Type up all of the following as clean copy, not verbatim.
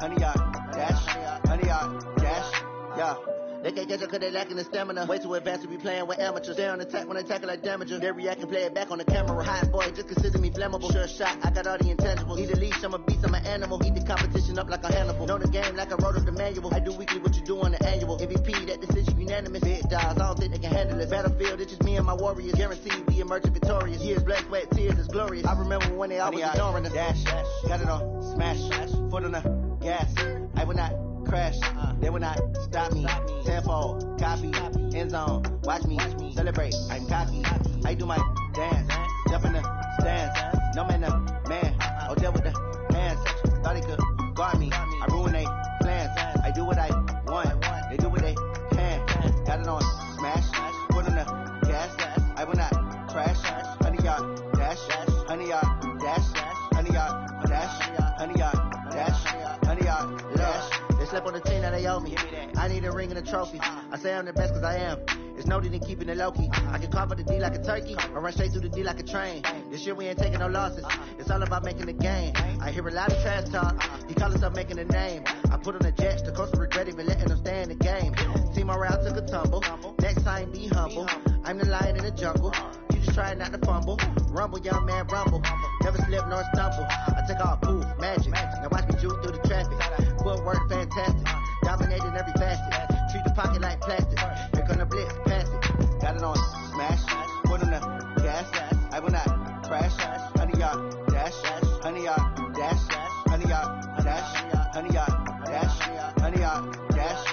100 yard dash, 100 yard dash, yeah. They can't catch up cause they lacking the stamina. Way too advanced to be playing with amateurs. Stay on attack when they tackle like damager. They react and play it back on the camera. Hot boy, just consider me flammable. Sure shot, I got all the intangibles. Need a leash, I'm a beast, I'm an animal. Eat the competition up like a Hannibal. Know the game like I wrote up the manual. I do weekly what you do on the annual. MVP, that decision unanimous. Big dogs, I don't think they can handle it. Battlefield, it's just me and my warriors. Guaranteed we emerge victorious. Years, blood, sweat, tears, it's glorious. I remember when they always ignoring us. Dash, got it on, smash, foot on the gas. I will not crash, they will not stop me. Tenfold, copy, end zone, watch me celebrate. I'm cocky, I do my dance, jump in the stands. No man, man, oh deal with the hands. Thought they could guard me, I ruin they plans. I do what I want, they do what they can. Got it on smash, foot on the gas. I will not crash. 100 yard dash, 100 yard dash, 100 yard dash, 100 yard dash, 100 yard dash. They slept on the team that they owe me. I need a ring and a trophy. I say I'm the best cause I am. It's no need in keeping it low-key. I can carve up the D like a turkey or run straight through the D like a train. This year we ain't taking no losses. It's all about making the game. I hear a lot of trash talk. He call himself making a name. I put on the Jets. The coach will regret even letting them stay in the game. Team morale took a tumble. Next time be humble. I'm the lion in the jungle. You just try not to fumble. Rumble, young man, rumble. Never slip nor stumble. I take all poof, magic. Now watch me juke through the traffic. Footwork fantastic. Dominating every facet. Treat the pocket like plastic. Here come the blitz, pass it. Got it on smash. Foot on the gas. I will not crash. 100 yard dash. 100 yard dash. 100 yard dash. 100 yard dash. 100 yard dash.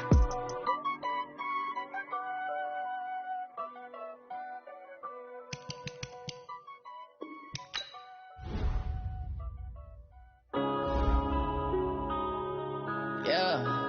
Yeah.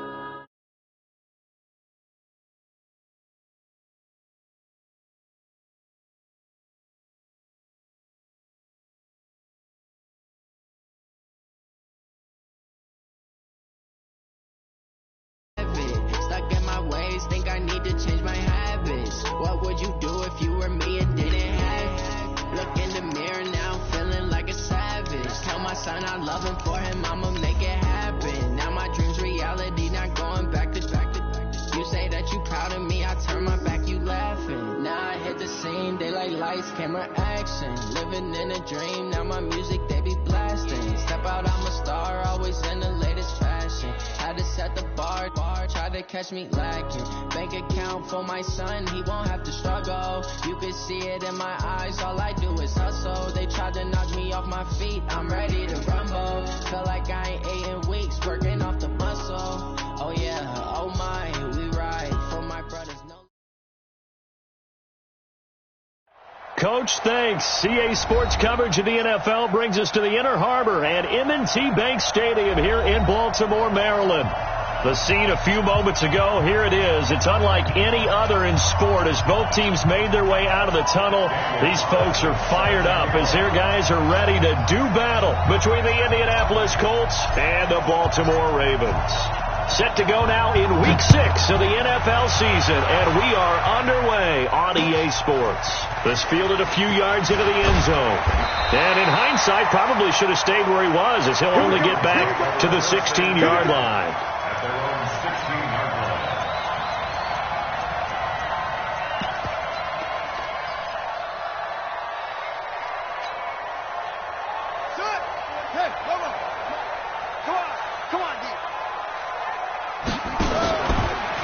Stuck in my ways, think I need to change my habits. What would you do if you were me and didn't have it? Look in the mirror now, feeling like a savage. Tell my son I love him, for him I'ma make it happen. Now my dream's reality, not going back to. You say that you proud of me, I turn my back, you laughing. Now I hit the scene, daylight lights, camera action. Living in a dream, now my music they be blasting. Step out, I'm a star, always in the latest fashion. Had to set the bar, try to catch me lacking. Bank account for my son, he won't have to struggle. You can see it in my eyes, all I do is hustle. They tried to knock me off my feet, I'm ready to rumble. Feel like I ain't ate in weeks, working off the muscle. Oh yeah, oh my, we ride for my brothers. No. Coach, thanks. CA Sports coverage of the NFL brings us to the Inner Harbor and M&T Bank Stadium here in Baltimore, Maryland. The scene a few moments ago, here it is. It's unlike any other in sport as both teams made their way out of the tunnel. These folks are fired up as their guys are ready to do battle between the Indianapolis Colts and the Baltimore Ravens. Set to go now in Week 6 of the NFL season, and we are underway on EA Sports. This fielded a few yards into the end zone. And in hindsight, probably should have stayed where he was, as he'll only get back to the 16-yard line. At their own 16-yard line. Hey, come on. Come on, D.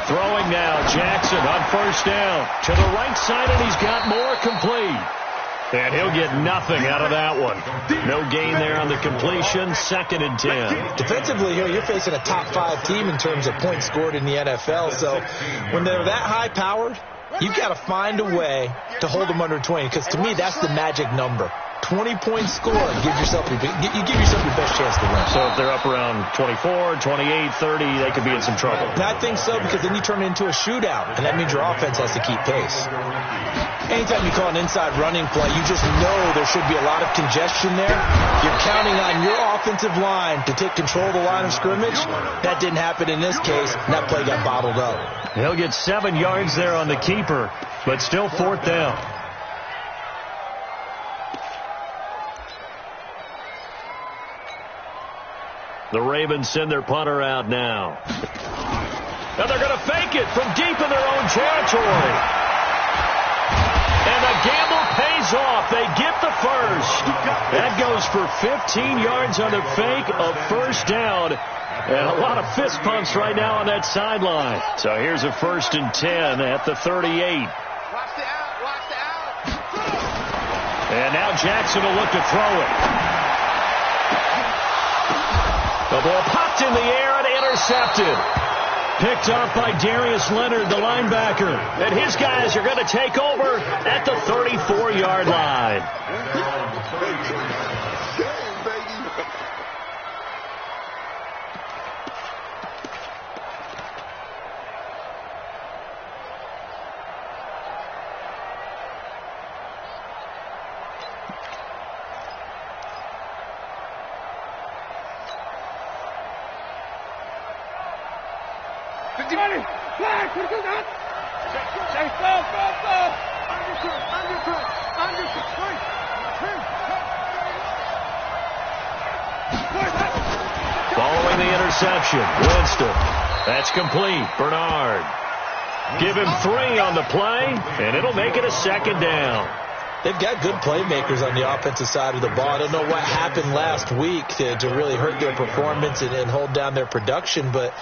Throwing now, Jackson on first down. To the right side, and he's got more complete. And he'll get nothing out of that one. No gain there on the completion. 2nd and 10. Defensively here, you're facing a top 5 team in terms of points scored in the NFL. So when they're that high-powered, you've got to find a way to hold them under 20. Because to me, that's the magic number. 20-point score, you give yourself your best chance to win. So if they're up around 24, 28, 30, they could be in some trouble. And I think so, because then you turn it into a shootout, and that means your offense has to keep pace. Anytime you call an inside running play, you just know there should be a lot of congestion there. You're counting on your offensive line to take control of the line of scrimmage. That didn't happen in this case, and that play got bottled up. He'll get 7 yards there on the keeper, but still 4th down. The Ravens send their punter out now. And they're going to fake it from deep in their own territory. And the gamble pays off. They get the first. That goes for 15 yards on the fake, a first down. And a lot of fist pumps right now on that sideline. So here's a 1st and 10 at the 38. Watch the out. And now Jackson will look to throw it. The ball popped in the air and intercepted. Picked up by Darius Leonard, the linebacker. And his guys are going to take over at the 34-yard line. Following the interception, Winston. That's complete. Bernard. Give him 3 on the play, and it'll make it a 2nd down. They've got good playmakers on the offensive side of the ball. I don't know what happened last week to really hurt their performance and hold down their production, but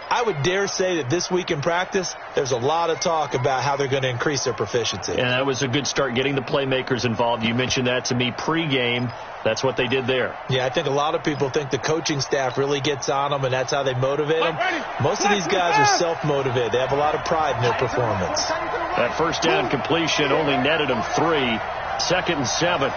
I would dare say that this week in practice, there's a lot of talk about how they're going to increase their proficiency. And that was a good start getting the playmakers involved. You mentioned that to me pregame. That's what they did there. Yeah, I think a lot of people think the coaching staff really gets on them, and that's how they motivate them. Most of these guys are self-motivated. They have a lot of pride in their performance. That first down completion only netted them 3. 2nd and 7.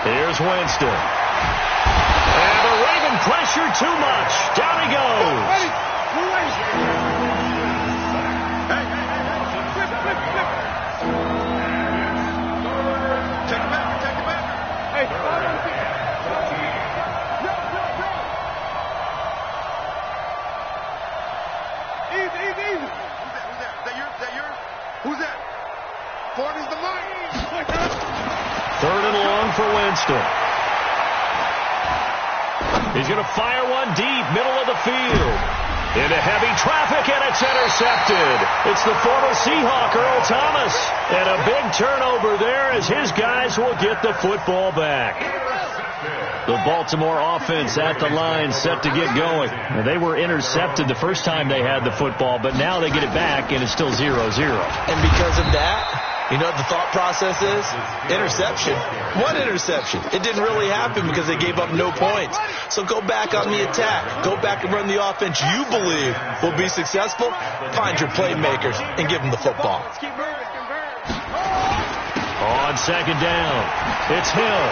Here's Winston. And the Raven pressure too much. Down he goes. Take it back. Hey. Easy. Who's that? Who's that? 40's the mark. 3rd and long for Winston. He's going to fire one deep, middle of the field. Into heavy traffic, and it's intercepted. It's the former Seahawk, Earl Thomas. And a big turnover there as his guys will get the football back. The Baltimore offense at the line set to get going. They were intercepted the first time they had the football, but now they get it back, and it's still 0-0. And because of that, you know what the thought process is? Interception. One interception. It didn't really happen because they gave up no points. So go back on the attack. Go back and run the offense you believe will be successful. Find your playmakers and give them the football. On 2nd down, it's Hill.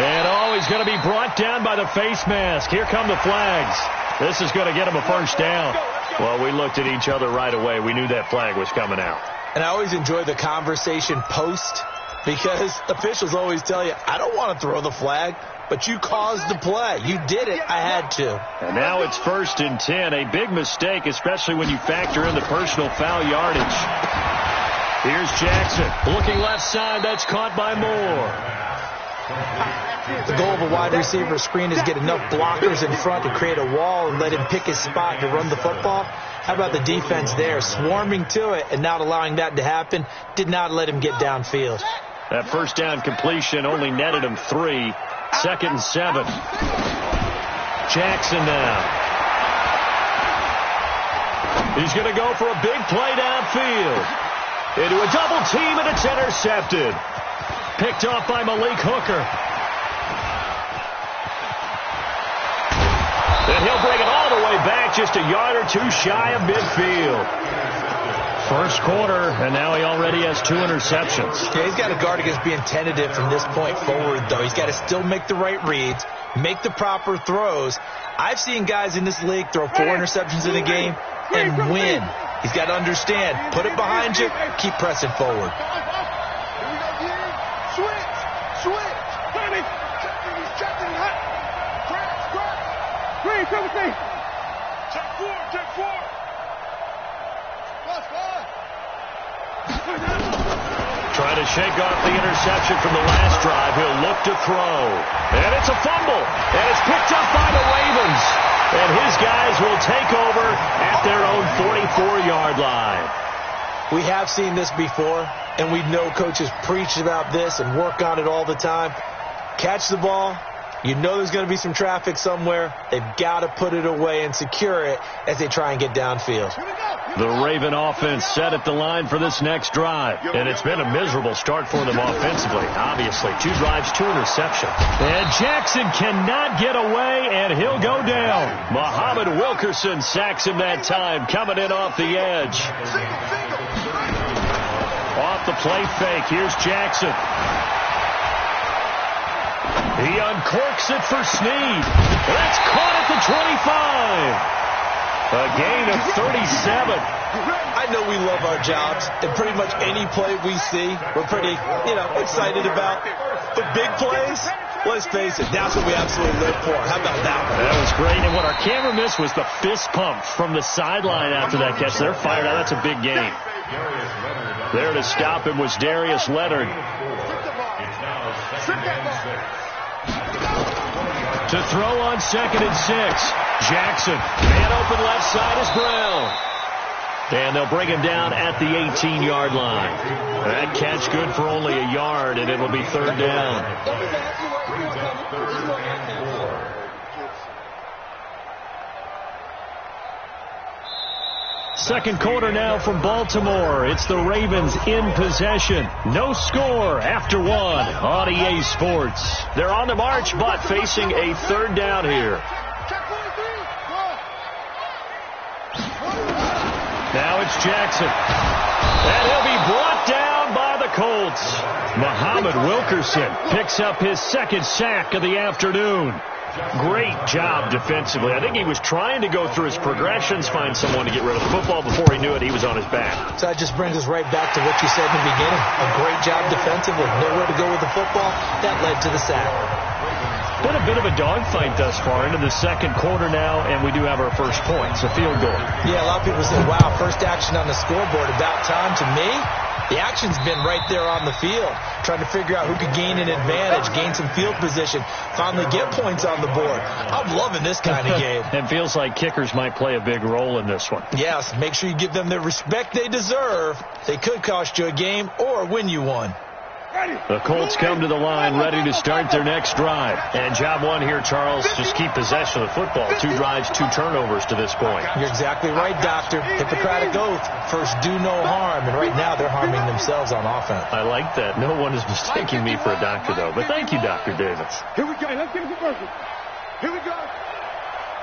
And he's going to be brought down by the face mask. Here come the flags. This is going to get him a first down. Well, we looked at each other right away. We knew that flag was coming out. And I always enjoy the conversation post because officials always tell you, I don't want to throw the flag, but you caused the play. You did it. I had to. And now it's 1st and 10. A big mistake, especially when you factor in the personal foul yardage. Here's Jackson. Looking left side. That's caught by Moore. The goal of a wide receiver screen is get enough blockers in front to create a wall and let him pick his spot to run the football. How about the defense there, swarming to it and not allowing that to happen? Did not let him get downfield. That first down completion only netted him 3. 2nd and 7. Jackson now. He's going to go for a big play downfield. Into a double team, and it's intercepted. Picked off by Malik Hooker. And he'll bring it all the way back, just a yard or 2 shy of midfield. First quarter, and now he already has 2 interceptions. Yeah, he's got to guard against being tentative from this point forward, though. He's got to still make the right reads, make the proper throws. I've seen guys in this league throw 4 interceptions in a game and win. He's got to understand, put it behind you, keep pressing forward. Trying And to shake off the interception from the last drive, he'll look to throw. And it's a fumble. And it's picked up by the Ravens. And his guys will take over at their own 44-yard line. We have seen this before, and we know coaches preach about this and work on it all the time. Catch the ball. You know there's going to be some traffic somewhere. They've got to put it away and secure it as they try and get downfield. The Raven offense set at the line for this next drive. And it's been a miserable start for them offensively. Obviously, 2 drives, 2 interceptions. And Jackson cannot get away, and he'll go down. Muhammad Wilkerson sacks him that time, coming in off the edge. Off the play fake, here's Jackson. He uncorks it for Snead. That's caught at the 25. A gain of 37. I know we love our jobs, and pretty much any play we see, we're pretty, excited about. But big plays, let's face it, that's what we absolutely live for. How about that one? That was great. And what our camera missed was the fist pump from the sideline after that catch. They're fired out. That's a big gain. There to stop him was Darius Leonard. To throw on 2nd and 6. Jackson, man open left side is Brown. And they'll bring him down at the 18-yard line. That catch good for only a yard, and it'll be 3rd down. Second quarter now from Baltimore. It's the Ravens in possession. No score after 1 on EA Sports. They're on the march, but facing a 3rd down here. Now it's Jackson. And he'll be brought down by the Colts. Muhammad Wilkerson picks up his 2nd sack of the afternoon. Great job defensively. I think he was trying to go through his progressions, find someone to get rid of the football. Before he knew it, he was on his back. So that just brings us right back to what you said in the beginning. A great job defensively. Nowhere to go with the football. That led to the sack. Been a bit of a dogfight thus far into the second quarter now, and we do have our first points, a field goal. Yeah, a lot of people say, wow, first action on the scoreboard. About time. To me, the action's been right there on the field, trying to figure out who could gain an advantage, gain some field position, finally get points on the board. I'm loving this kind of game. It feels like kickers might play a big role in this one. Yes, make sure you give them the respect they deserve. They could cost you a game or win you one. The Colts come to the line ready to start their next drive. And job one here, Charles, just keep possession of the football. 2 drives, 2 turnovers to this point. You're exactly right, Doctor. Hippocratic oath. First, do no harm. And right now, they're harming themselves on offense. I like that. No one is mistaking me for a doctor, though. But thank you, Dr. Davis. Here we go. Let's get a conversion. Here we go.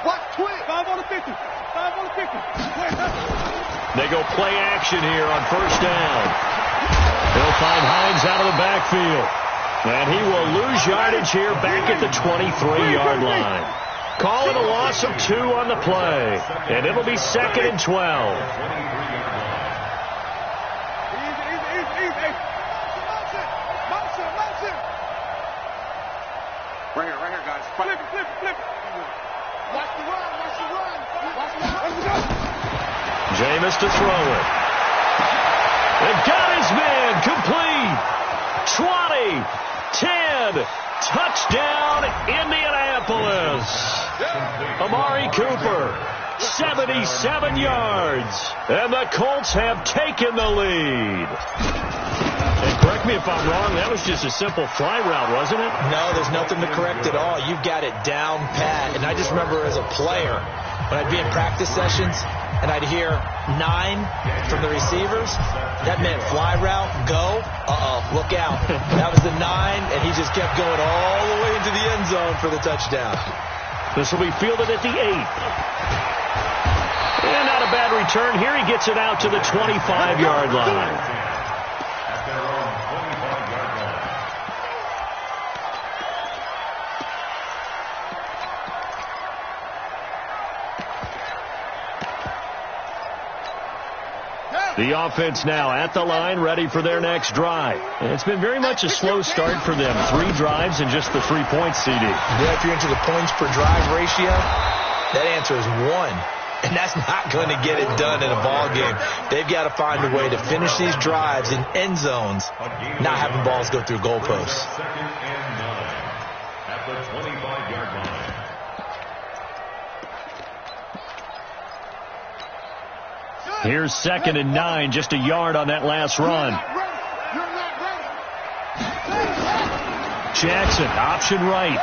Watch twin. 5 on the 50. 5 on the 50. They go play action here on first down. They'll find Hines out of the backfield. And he will lose yardage here back at the 23-yard line. Call it a loss of 2 on the play. And it'll be 2nd and 12. Right here, guys. Flip it. Watch the run. Jameis to throw it. They've got his man complete. 20, 10, touchdown Indianapolis. Amari Cooper, 77 yards. And the Colts have taken the lead. And correct me if I'm wrong, that was just a simple fly route, wasn't it? No, there's nothing to correct at all. You've got it down pat. And I just remember as a player, when I'd be in practice sessions, and I'd hear 9 from the receivers, that meant fly route, go, look out. That was the 9, and he just kept going all the way into the end zone for the touchdown. This will be fielded at the 8. And not a bad return. Here he gets it out to the 25-yard line. The offense now at the line, ready for their next drive. And it's been very much a slow start for them. 3 drives and just the 3 points, CD. Yeah, if you're into the points per drive ratio, that answer is 1. And that's not going to get it done in a ball game. They've got to find a way to finish these drives in end zones, not having balls go through goalposts. Second and 9 at the 25-yard line. Here's 2nd and 9, just a yard on that last run. Jackson, option right.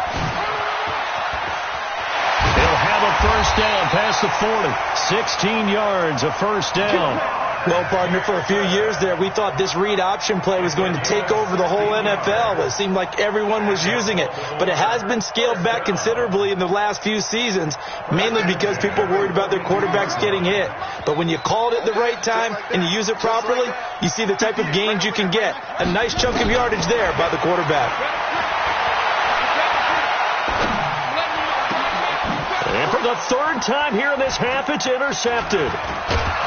He'll have a first down past the 40. 16 yards, a first down. Well, partner, for a few years there, we thought this read option play was going to take over the whole NFL. It seemed like everyone was using it. But it has been scaled back considerably in the last few seasons, mainly because people are worried about their quarterbacks getting hit. But when you call it at the right time and you use it properly, you see the type of gains you can get. A nice chunk of yardage there by the quarterback. And for the third time here in this half, it's intercepted.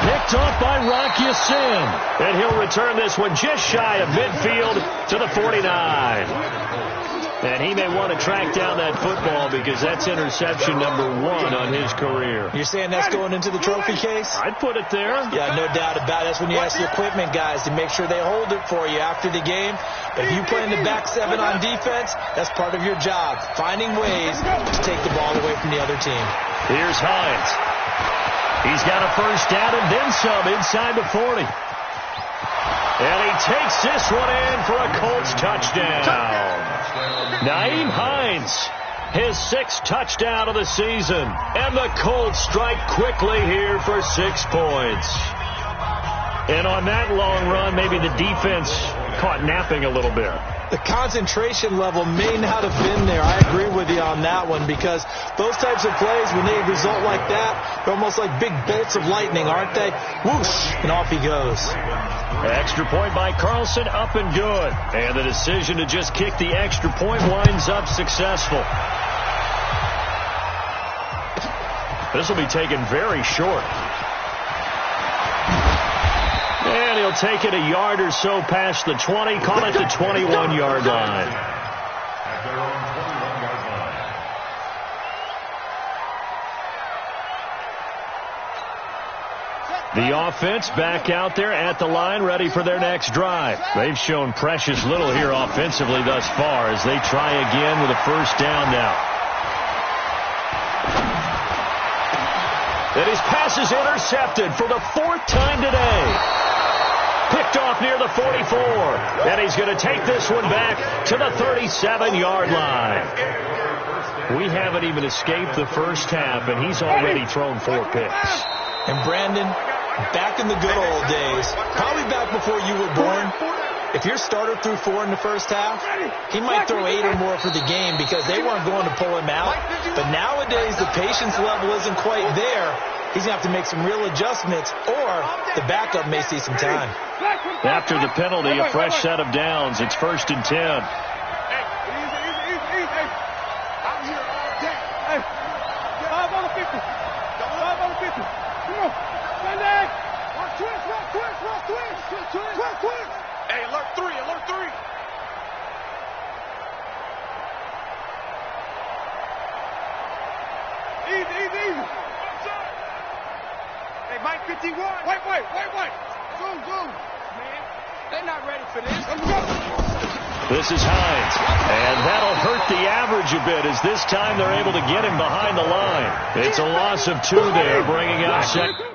Picked off by Rock Ya-Sin. And he'll return this one just shy of midfield to the 49. And he may want to track down that football because that's interception number 1 on his career. You're saying that's going into the trophy case? I'd put it there. Yeah, no doubt about it. That's when you ask the equipment guys to make sure they hold it for you after the game. But if you play in the back 7 on defense, that's part of your job, finding ways to take the ball away from the other team. Here's Hines. He's got a first down and then some inside the 40. And he takes this one in for a Colts touchdown. Nyheim Hines, his 6th touchdown of the season. And the Colts strike quickly here for 6 points. And on that long run, maybe the defense caught napping a little bit. The concentration level may not have been there. I agree with you on that one because those types of plays, when they result like that, they're almost like big bolts of lightning, aren't they? Whoosh, and off he goes. Extra point by Carlson, up and good. And the decision to just kick the extra point winds up successful. This will be taken very short. And he'll take it a yard or so past the 20, call it the 21-yard line. At their own 21-yard line. The offense back out there at the line, ready for their next drive. They've shown precious little here offensively thus far as they try again with a first down now. And his pass is intercepted for the 4th time today. Picked off near the 44. And he's going to take this one back to the 37-yard line. We haven't even escaped the first half, and he's already thrown 4 picks. And Brandon, back in the good old days, probably back before you were born, if your starter threw 4 in the first half, he might throw 8 or more for the game because they weren't going to pull him out. But nowadays, the patience level isn't quite there. He's going to have to make some real adjustments, or the backup may see some time. After the penalty, a fresh set of downs. It's 1st and 10. Hey, easy. I'm here all day. Hey, 5 on the 50. 5 on the 50. Come on. Sunday. Rock twist. Hey, alert 3. Easy. Hey, Mike 51. Wait. Zoom. Man, they're not ready for this. Let's go. This is Hines. And that'll hurt the average a bit as this time they're able to get him behind the line. It's a loss of 2 there, bringing up second.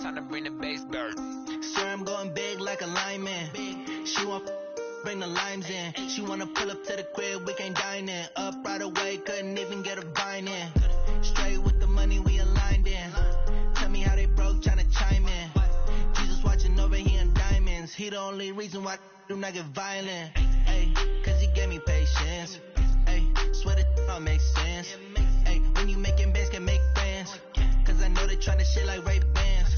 Time to bring the bass back. Sir, I'm going big like a lineman. She want bring the limes in. She wanna pull up to the crib, we can't dine in. Up right away, couldn't even get a vine in. Straight with the money we aligned in. Tell me how they broke, tryna chime in. Jesus watching over here in diamonds. He the only reason why I do not get violent. Ay, cause he gave me patience. Ay, swear that all makes sense. Ay, when you making bands, can make friends. Cause I know they tryna shit like Ray Bans.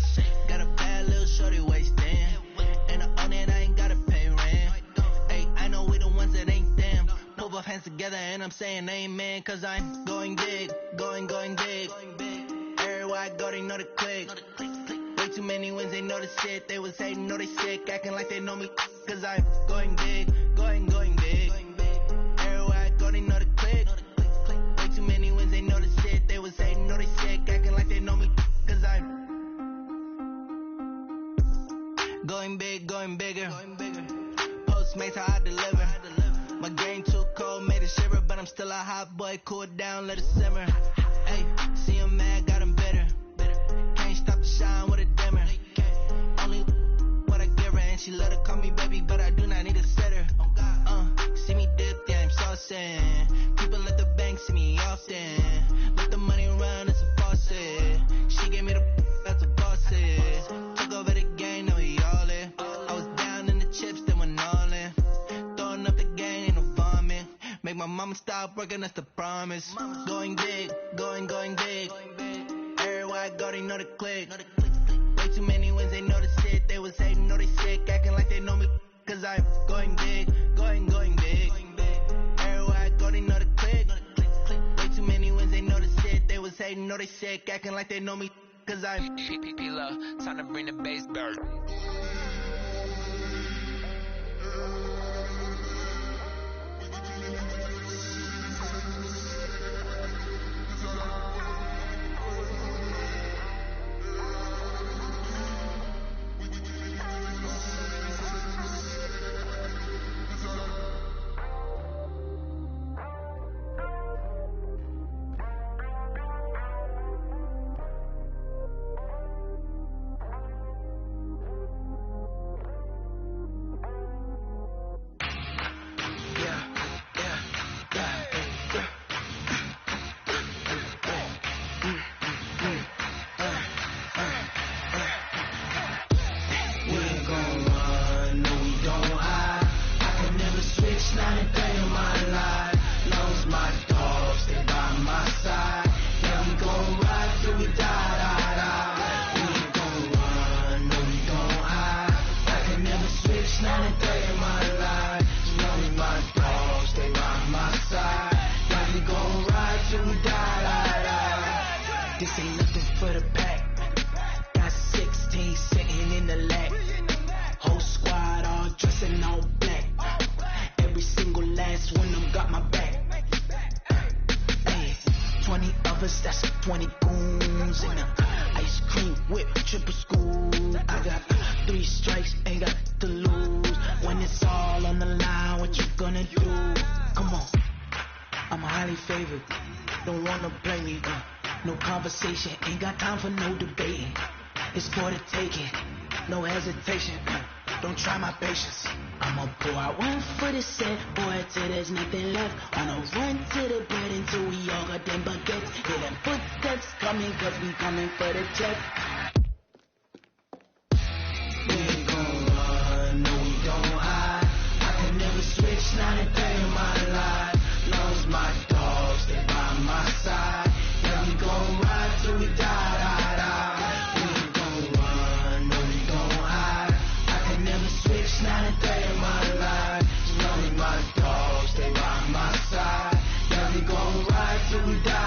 together and I'm saying amen, cause I'm going big, going big. Everywhere I go, they know the click. Way too many wins, they know the shit. They was hating, know they sick, acting like they know me, cause I'm going big, going big. Everywhere I go, they know the click. Way too many wins, they know the shit. They was hating, know they sick, acting like they know me, cause I'm going big, going bigger. Postmates how I deliver. My game too cold, made it shiver, but I'm still a hot boy. Cool it down, let it simmer. Hey, see him mad, got him bitter. Can't stop the shine with a dimmer. Only what I give her, and she let her call me baby, but I do not need a sitter. See me dip, yeah, I'm saucing. People at the bank see me often. Let the money run, it's a faucet. She gave me the that's a faucet. Took over the game, now we all in. I was down in the chips, then went all in. Throwing up the game, ain't no vomit. Make my mama stop working, that's the promise. Going big, going big. Everywhere I go, they know the click. Way too many wins, they know the shit. They was hating, know they sick, acting like they know me, cause I'm going big, going big. Everywhere I go, they know the click. Way too many wins, they know the shit. They was hating, know they sick, acting like they know me, cause I'm P-Lo, time to bring the bass back. This ain't nothing for the pack. Got 16 sitting in the lap. Whole squad all dressing all black. Every single last one of them got my back. Hey, 20 of us, that's 20 goons in the ice cream whip, triple school. I got 3 strikes, ain't got to lose. When it's all on the line, what you gonna do? Come on, I'm highly favored. Don't wanna blame me. No conversation, ain't got time for no debating. It's for the taking, no hesitation. Don't try my patience. I'ma pour out one for the set, boy, till there's nothing left. On a run to the bread until we all got them baguettes. Hear them footsteps coming, cause we coming for the check. We ain't gon' run, no we don't hide. I can never switch, not a day in my life. Long as my dogs stay by my side. We gon' ride till we die. We ain't gon' run, no we gon' hide. I can never switch, not a day in my life. As long as my dogs stay by my side. Yeah, we gon' ride till we die.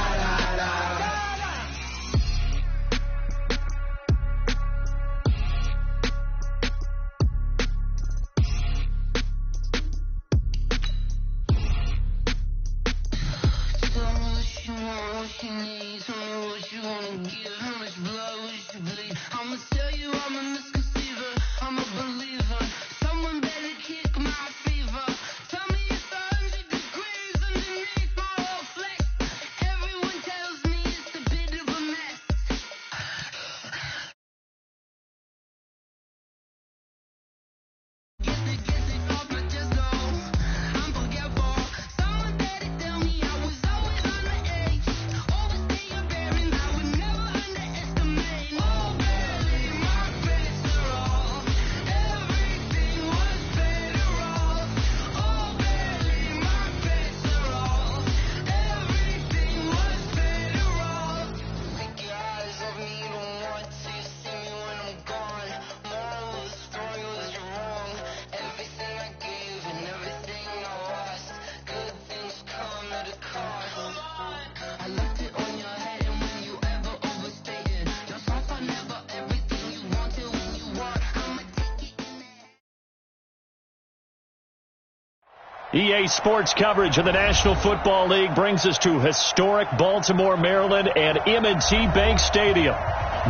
EA Sports coverage of the National Football League brings us to historic Baltimore, Maryland and M&T Bank Stadium.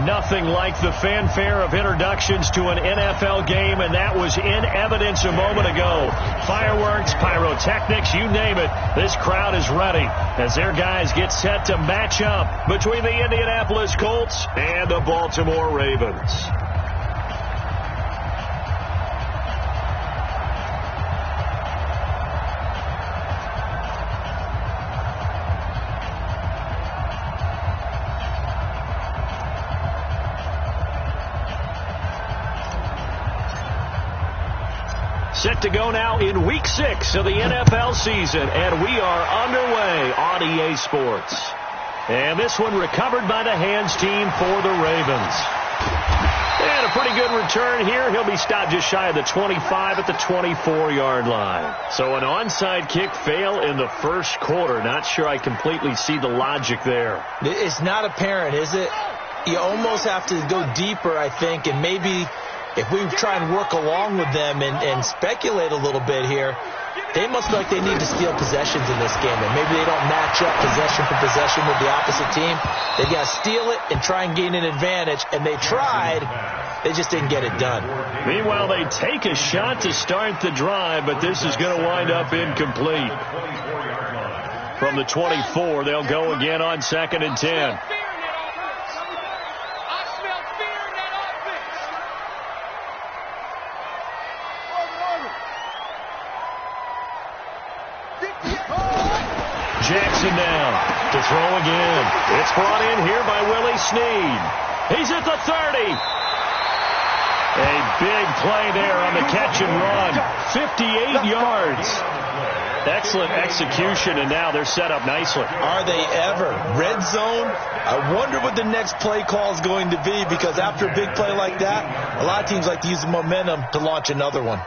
Nothing like the fanfare of introductions to an NFL game, and that was in evidence a moment ago. Fireworks, pyrotechnics, you name it. This crowd is ready as their guys get set to match up between the Indianapolis Colts and the Baltimore Ravens. Set to go now in Week 6 of the NFL season, and we are underway on EA Sports. And this one recovered by the hands team for the Ravens. And a pretty good return here. He'll be stopped just shy of the 25 at the 24-yard line. So an onside kick fail in the first quarter. Not sure I completely see the logic there. It's not apparent, is it? You almost have to go deeper, I think, and maybe if we try and work along with them and speculate a little bit here, they must feel like they need to steal possessions in this game. And maybe they don't match up possession for possession with the opposite team. They got to steal it and try and gain an advantage. And they tried. They just didn't get it done. Meanwhile, they take a shot to start the drive, but this is going to wind up incomplete. From the 24, they'll go again on 2nd and 10. Jackson now to throw again. It's brought in here by Willie Snead. He's at the 30. A big play there on the catch and run. 58 yards. Excellent execution, and now they're set up nicely. Are they ever? Red zone? I wonder what the next play call is going to be, because after a big play like that, a lot of teams like to use the momentum to launch another one.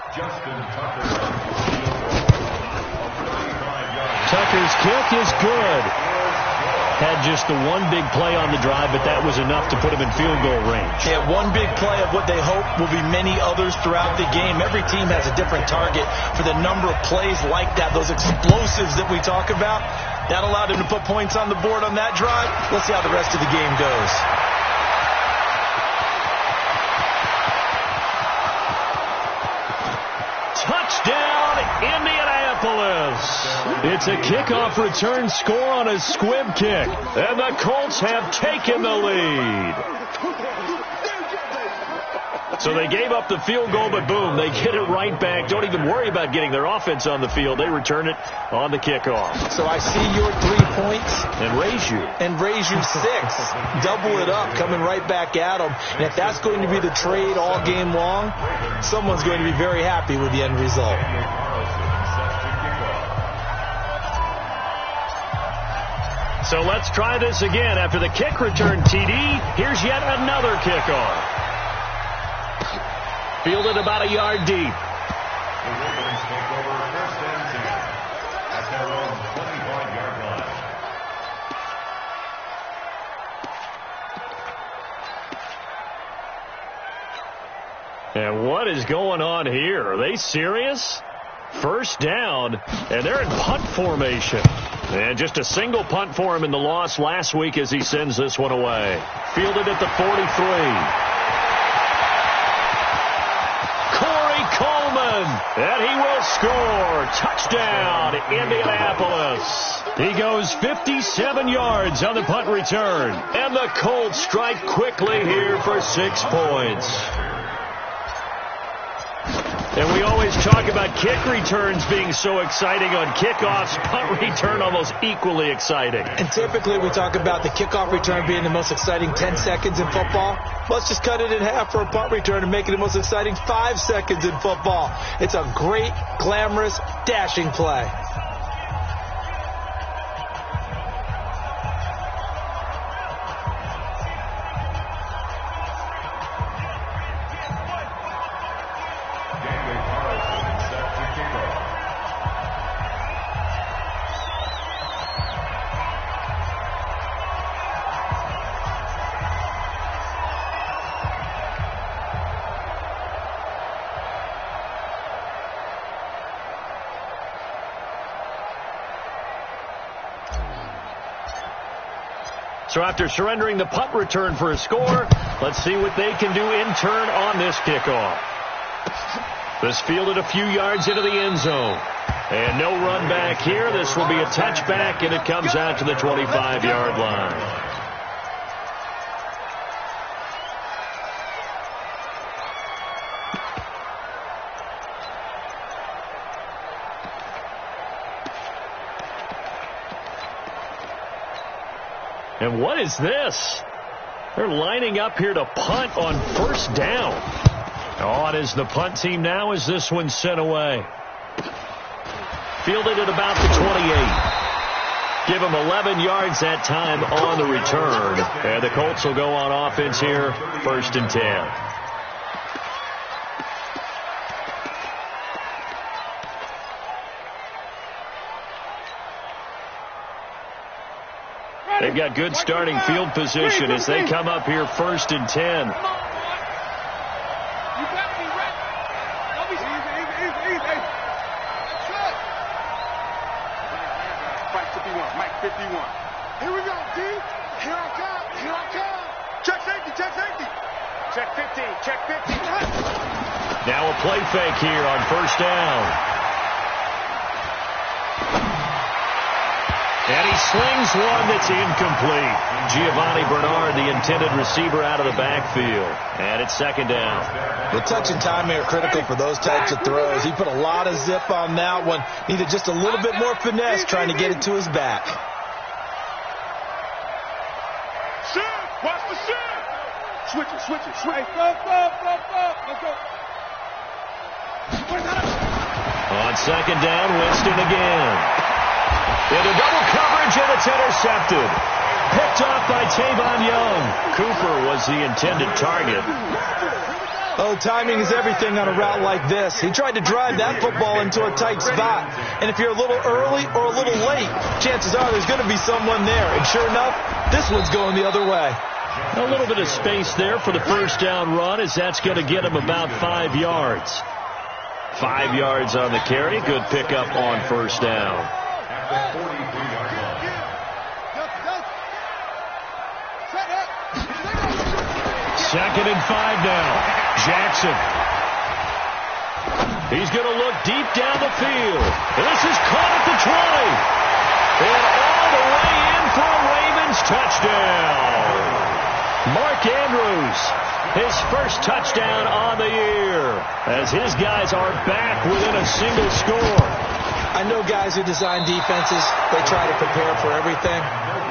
Tucker's kick is good. Had just the one big play on the drive, but that was enough to put him in field goal range. Yeah, one big play of what they hope will be many others throughout the game. Every team has a different target for the number of plays like that, those explosives that we talk about. That allowed him to put points on the board on that drive. Let's see how the rest of the game goes. Touchdown, Indianapolis. It's a kickoff return score on a squib kick, and the Colts have taken the lead. So they gave up the field goal, but boom, they get it right back. Don't even worry about getting their offense on the field. They return it on the kickoff. So I see your 3 points. And raise you. And raise you 6. Double it up, coming right back at them. And if that's going to be the trade all game long, someone's going to be very happy with the end result. So let's try this again. After the kick return TD, here's yet another kickoff. Fielded about a yard deep. The Ravens take over 1st and 10 at their own 25-yard line. And what is going on here? Are they serious? First down, and they're in punt formation. And just a single punt for him in the loss last week as he sends this one away. Fielded at the 43. Coleman, and he will score. Touchdown, Indianapolis. He goes 57 yards on the punt return, and the Colts strike quickly here for 6 points. And we always talk about kick returns being so exciting on kickoffs. Punt return almost equally exciting. And typically we talk about the kickoff return being the most exciting 10 seconds in football. Let's just cut it in half for a punt return and make it the most exciting 5 seconds in football. It's a great, glamorous, dashing play. So after surrendering the punt return for a score, let's see what they can do in turn on this kickoff. This fielded a few yards into the end zone. And no run back here. This will be a touchback, and it comes out to the 25-yard line. And what is this? They're lining up here to punt on first down. On is the punt team now as this one's sent away. Fielded at about the 28. Give them 11 yards that time on the return. And the Colts will go on offense here, 1st and 10. They've got good starting field position as they come up here 1st and 10. Mike 51. Here we go, D. Here I come. Here I come. Check safety. Check safety. Check 15. Check 15. Now a play fake here on first down. And he slings one that's incomplete. Giovanni Bernard, the intended receiver, out of the backfield. And it's 2nd down. The touch and timing are critical for those types of throws. He put a lot of zip on that one. Needed just a little bit more finesse trying to get it to his back. Shift. Watch the shift. Switch it. Switch it. Switch it. Let's go. On 2nd down, Winston again. Into double coverage, and it's intercepted. Picked off by Tavon Young. Cooper was the intended target. Oh, timing is everything on a route like this. He tried to drive that football into a tight spot. And if you're a little early or a little late, chances are there's going to be someone there. And sure enough, this one's going the other way. A little bit of space there for the first down run, as that's going to get him about 5 yards. 5 yards on the carry. Good pickup on first down. 2nd and 5 now. Jackson. He's going to look deep down the field. This is caught at the 20. And all the way in for a Ravens touchdown. Mark Andrews, his first touchdown on the year, as his guys are back within a single score. I know guys who design defenses, they try to prepare for everything,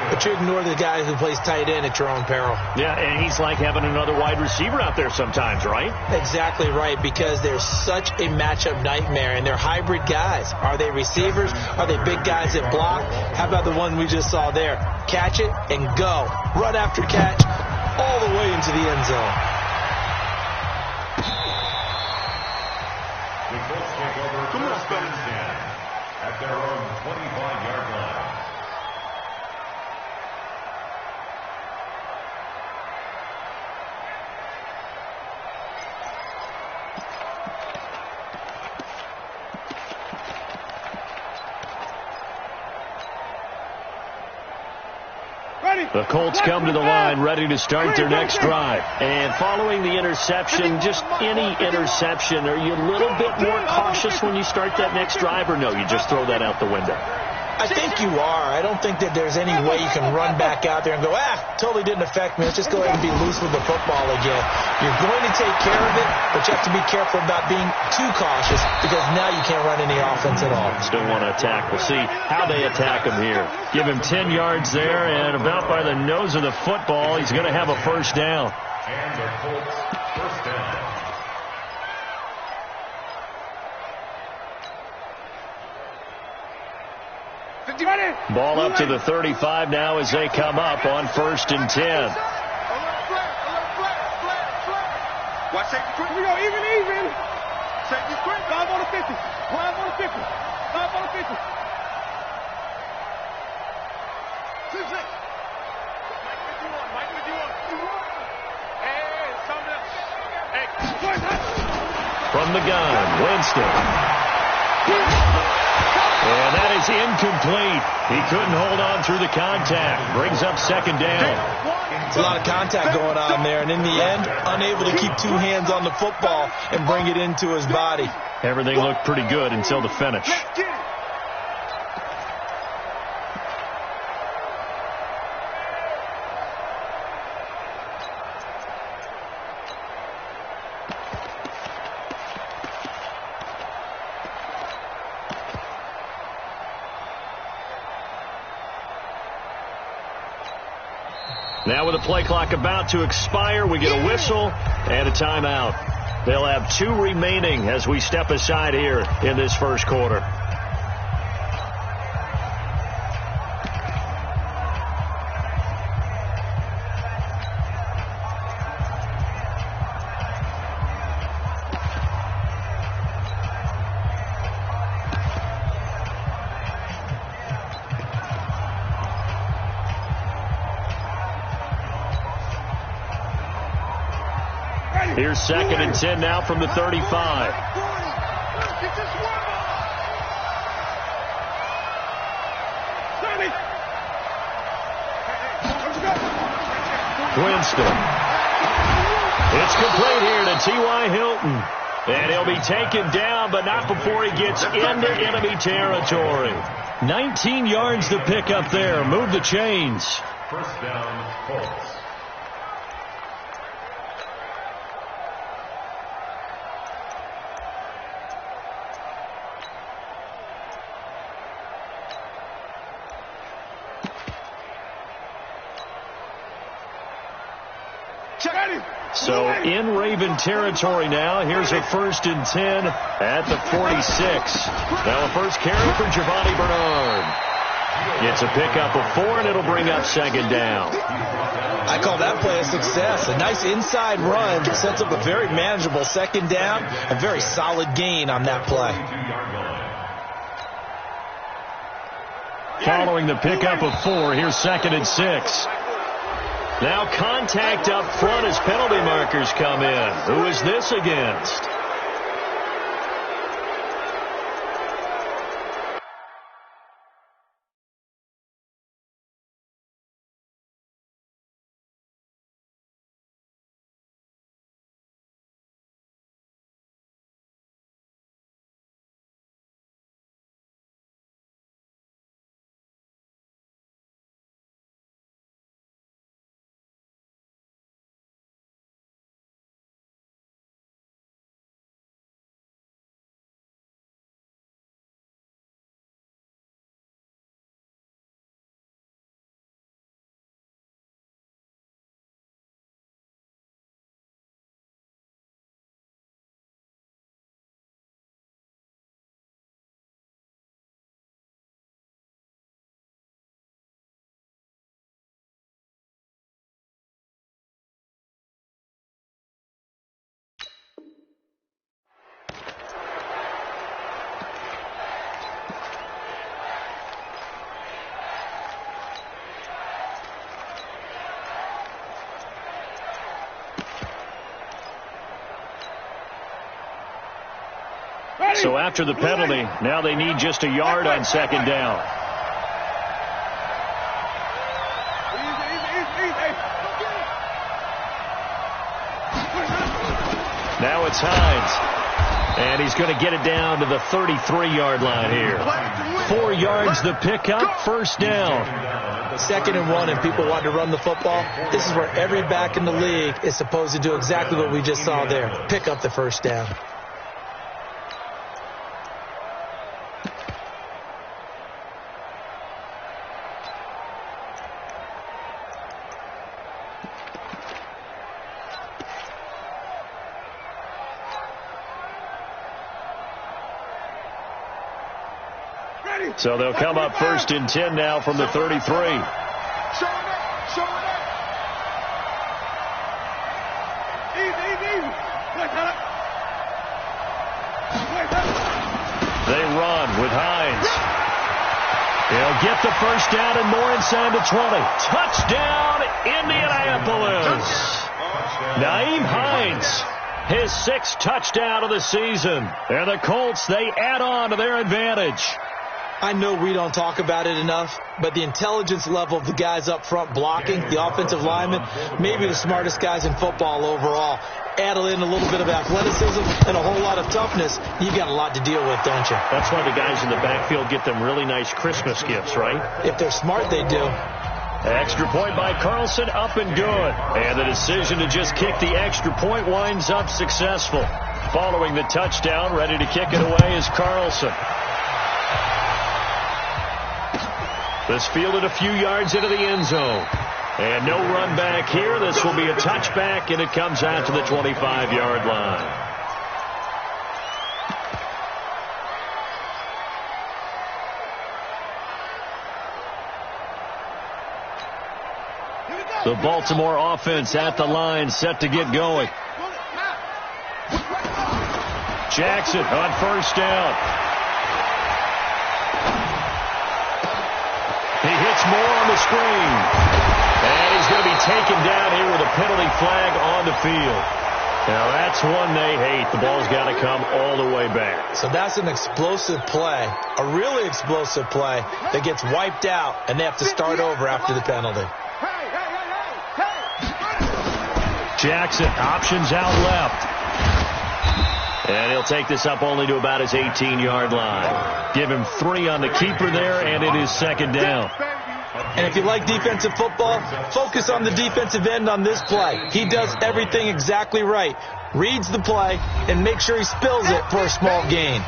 but you ignore the guy who plays tight end at your own peril. Yeah, and he's like having another wide receiver out there sometimes, right? Exactly right, because they're such a matchup nightmare, and they're hybrid guys. Are they receivers? Are they big guys that block? How about the one we just saw there? Catch it and go. Run after catch all the way into the end zone. The Colts take over 1st and 10 at their own 25-yard line. The Colts come to the line ready to start their next drive. And following the interception, just any interception, are you a little bit more cautious when you start that next drive, or no, you just throw that out the window? I think you are. I don't think that there's any way you can run back out there and go, totally didn't affect me. Let's just go ahead and be loose with the football again. You're going to take care of it, but you have to be careful about being too cautious, because now you can't run any offense at all. Still want to attack. We'll see how they attack him here. Give him 10 yards there, and about by the nose of the football, he's going to have a first down. And the Colts first down. Ball up to the 35 now as they come up on 1st and 10. Watch safety quick. Here we go, even. Safety quick. 5 on the 50. 5 on the 50. 5 on the 50. 6. Mike 51. Hey, it's coming up. Hey. From the gun, Winston. And that is incomplete. He couldn't hold on through the contact. Brings up second down. It's a lot of contact going on there, and in the end, unable to keep two hands on the football and bring it into his body. Everything looked pretty good until the finish. Now with the play clock about to expire, we get a whistle and a timeout. They'll have 2 remaining as we step aside here in this first quarter. Here's 2nd and 10 now from the 35. Winston. It's complete here to T.Y. Hilton. And he'll be taken down, but not before he gets into enemy territory. 19 yards to pick up there. Move the chains. First down, Colts. So in Raven territory now. Here's a 1st and 10 at the 46. Now a first carry for Giovanni Bernard. It's a pickup of 4, and it'll bring up 2nd down. I call that play a success. A nice inside run sets up a very manageable 2nd down. A very solid gain on that play. Following the pickup of 4, here's 2nd and 6. Now contact up front as penalty markers come in. Who is this against? So after the penalty, now they need just a yard on 2nd down. Now it's Hines. And he's going to get it down to the 33-yard line here. 4 yards the pickup, 1st down. 2nd and 1, and people want to run the football. This is where every back in the league is supposed to do exactly what we just saw there. Pick up the 1st down. So they'll come up 1st and 10 now from the 33. Show it up. Easy. They run with Hines. He'll get the 1st down and more inside the 20. Touchdown, Indianapolis. Nyheim Hines, his 6th touchdown of the season. And the Colts, they add on to their advantage. I know we don't talk about it enough, but the intelligence level of the guys up front blocking, the offensive linemen, maybe the smartest guys in football overall. Add in a little bit of athleticism and a whole lot of toughness, you got a lot to deal with, don't you? That's why the guys in the backfield get them really nice Christmas gifts, right? If they're smart, they do. Extra point by Carlson, up and good. And the decision to just kick the extra point winds up successful. Following the touchdown, ready to kick it away is Carlson. This fielded a few yards into the end zone. And no run back here. This will be a touchback, and it comes out to the 25-yard line. The Baltimore offense at the line, set to get going. Jackson on first down. He hits Moore on the screen. And he's going to be taken down here with a penalty flag on the field. Now that's one they hate. The ball's got to come all the way back. So that's an explosive play, a really explosive play that gets wiped out, and they have to start over after the penalty. Jackson options out left. And he'll take this up only to about his 18-yard line. Give him 3 on the keeper there, and it is second down. And if you like defensive football, focus on the defensive end on this play. He does everything exactly right. Reads the play and makes sure he spills it for a small gain.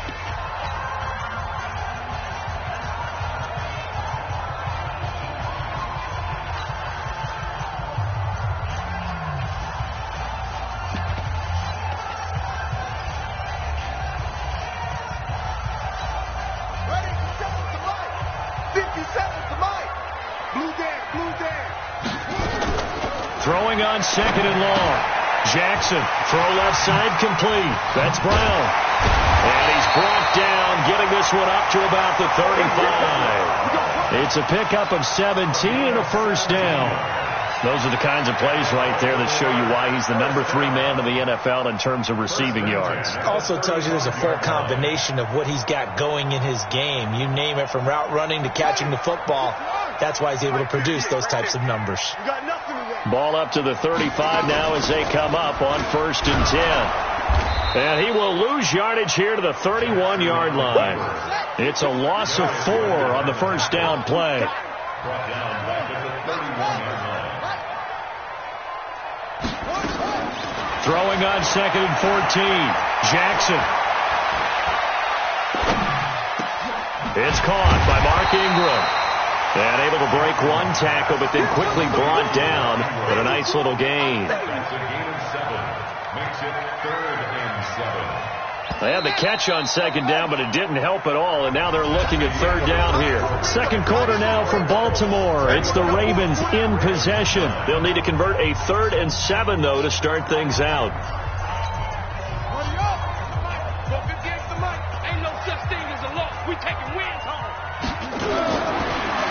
Throwing on second and long. Jackson, throw left side complete. That's Brown. And he's brought down, getting this one up to about the 35. It's a pickup of 17 and a first down. Those are the kinds of plays right there that show you why he's the number 3 man in the NFL in terms of receiving yards. Also tells you there's a full combination of what he's got going in his game. You name it, from route running to catching the football. That's why he's able to produce those types of numbers. Ball up to the 35 now as they come up on 1st and 10. And he will lose yardage here to the 31-yard line. It's a loss of 4 on the first down play. Throwing on 2nd and 14. Jackson. It's caught by Mark Ingram. And able to break one tackle, but then quickly brought down. But a nice little gain. They had the catch on 2nd down, but it didn't help at all. And now they're looking at 3rd down here. Second quarter now from Baltimore. It's the Ravens in possession. They'll need to convert a 3rd and 7, though, to start things out.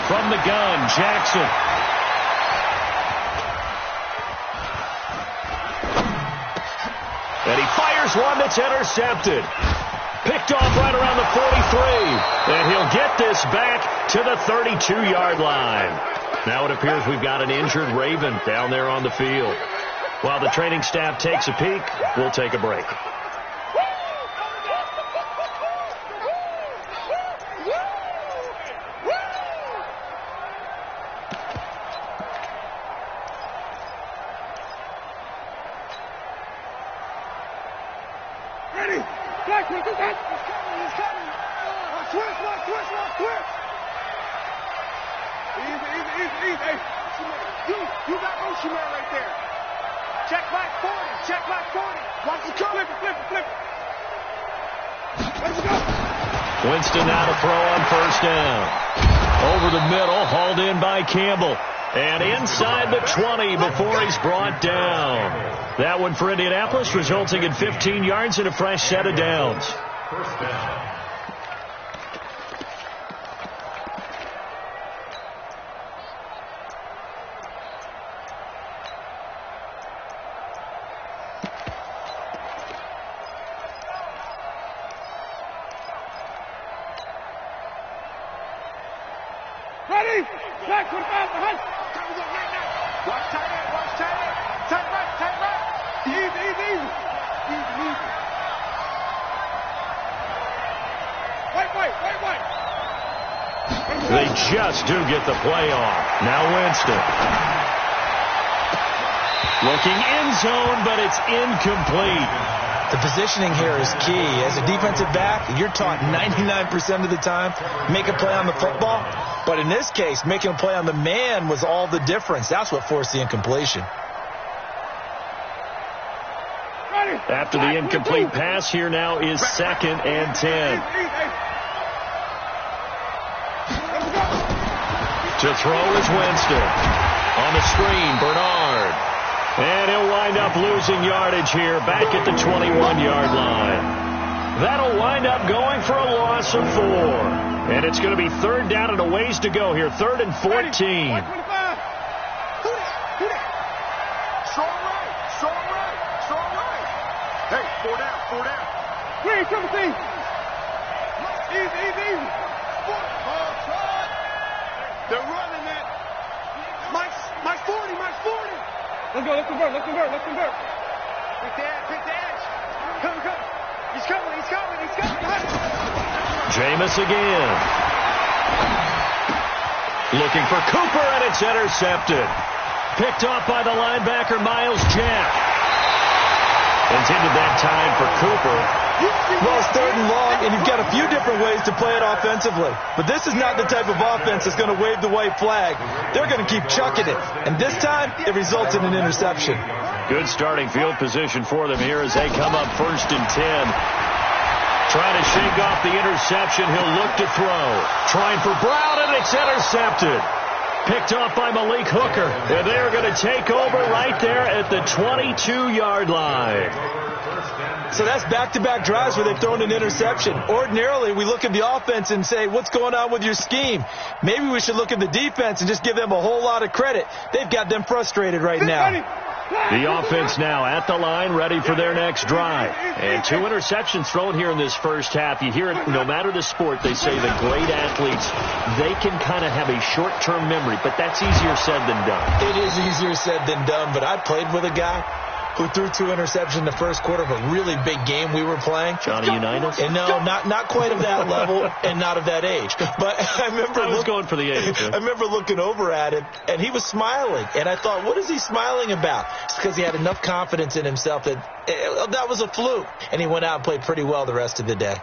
From the gun, Jackson. And he fires one that's intercepted. Picked off right around the 43. And he'll get this back to the 32-yard line. Now it appears we've got an injured Raven down there on the field. While the training staff takes a peek, we'll take a break. Winston now to throw on 1st down. Over the middle, hauled in by Campbell. And inside the 20 before he's brought down. That one for Indianapolis, resulting in 15 yards and a fresh set of downs. 1st down. Ready? Back, 25, behind. Watch tight end, watch tight end. Tight right. Easy. Wait. They just do get the play off. Now Winston. Looking end zone, but it's incomplete. The positioning here is key. As a defensive back, you're taught 99% of the time, make a play on the football. But in this case, making a play on the man was all the difference. That's what forced the incompletion. After the incomplete pass, here now is 2nd and 10. To throw is Winston. On the screen, Bernard. And he'll wind up losing yardage here back at the 21-yard line. That'll wind up going for a loss of 4. And it's going to be 3rd down and a ways to go here. 3rd and 14. Strong right. Hey, 4 down. Green, 17. Easy. They're running it. Mike's 40. Let's go. Let's convert. Pick the edge. Come. He's coming. Jameis again. Looking for Cooper, and it's intercepted. Picked off by the linebacker, Miles Jack. Intended that time for Cooper. Well, it's 3rd and long, and you've got a few different ways to play it offensively. But this is not the type of offense that's going to wave the white flag. They're going to keep chucking it. And this time, it results in an interception. Good starting field position for them here as they come up 1st and 10. Trying to shake off the interception. He'll look to throw. Trying for Brown, and it's intercepted. Picked off by Malik Hooker. And they're going to take over right there at the 22-yard line. So that's back-to-back drives where they've thrown an interception. Ordinarily, we look at the offense and say, what's going on with your scheme? Maybe we should look at the defense and just give them a whole lot of credit. They've got them frustrated right now. The offense now at the line, ready for their next drive. And 2 interceptions thrown here in this first half. You hear it, no matter the sport, they say the great athletes, they can kind of have a short-term memory, but that's easier said than done. It is easier said than done, but I played with a guy who threw 2 interceptions in the first quarter of a really big game we were playing. Johnny Unitas? And no, not quite of that level and not of that age. But I was going for the age. I remember looking over at him, and he was smiling. And I thought, what is he smiling about? It's because he had enough confidence in himself that that was a fluke. And he went out and played pretty well the rest of the day.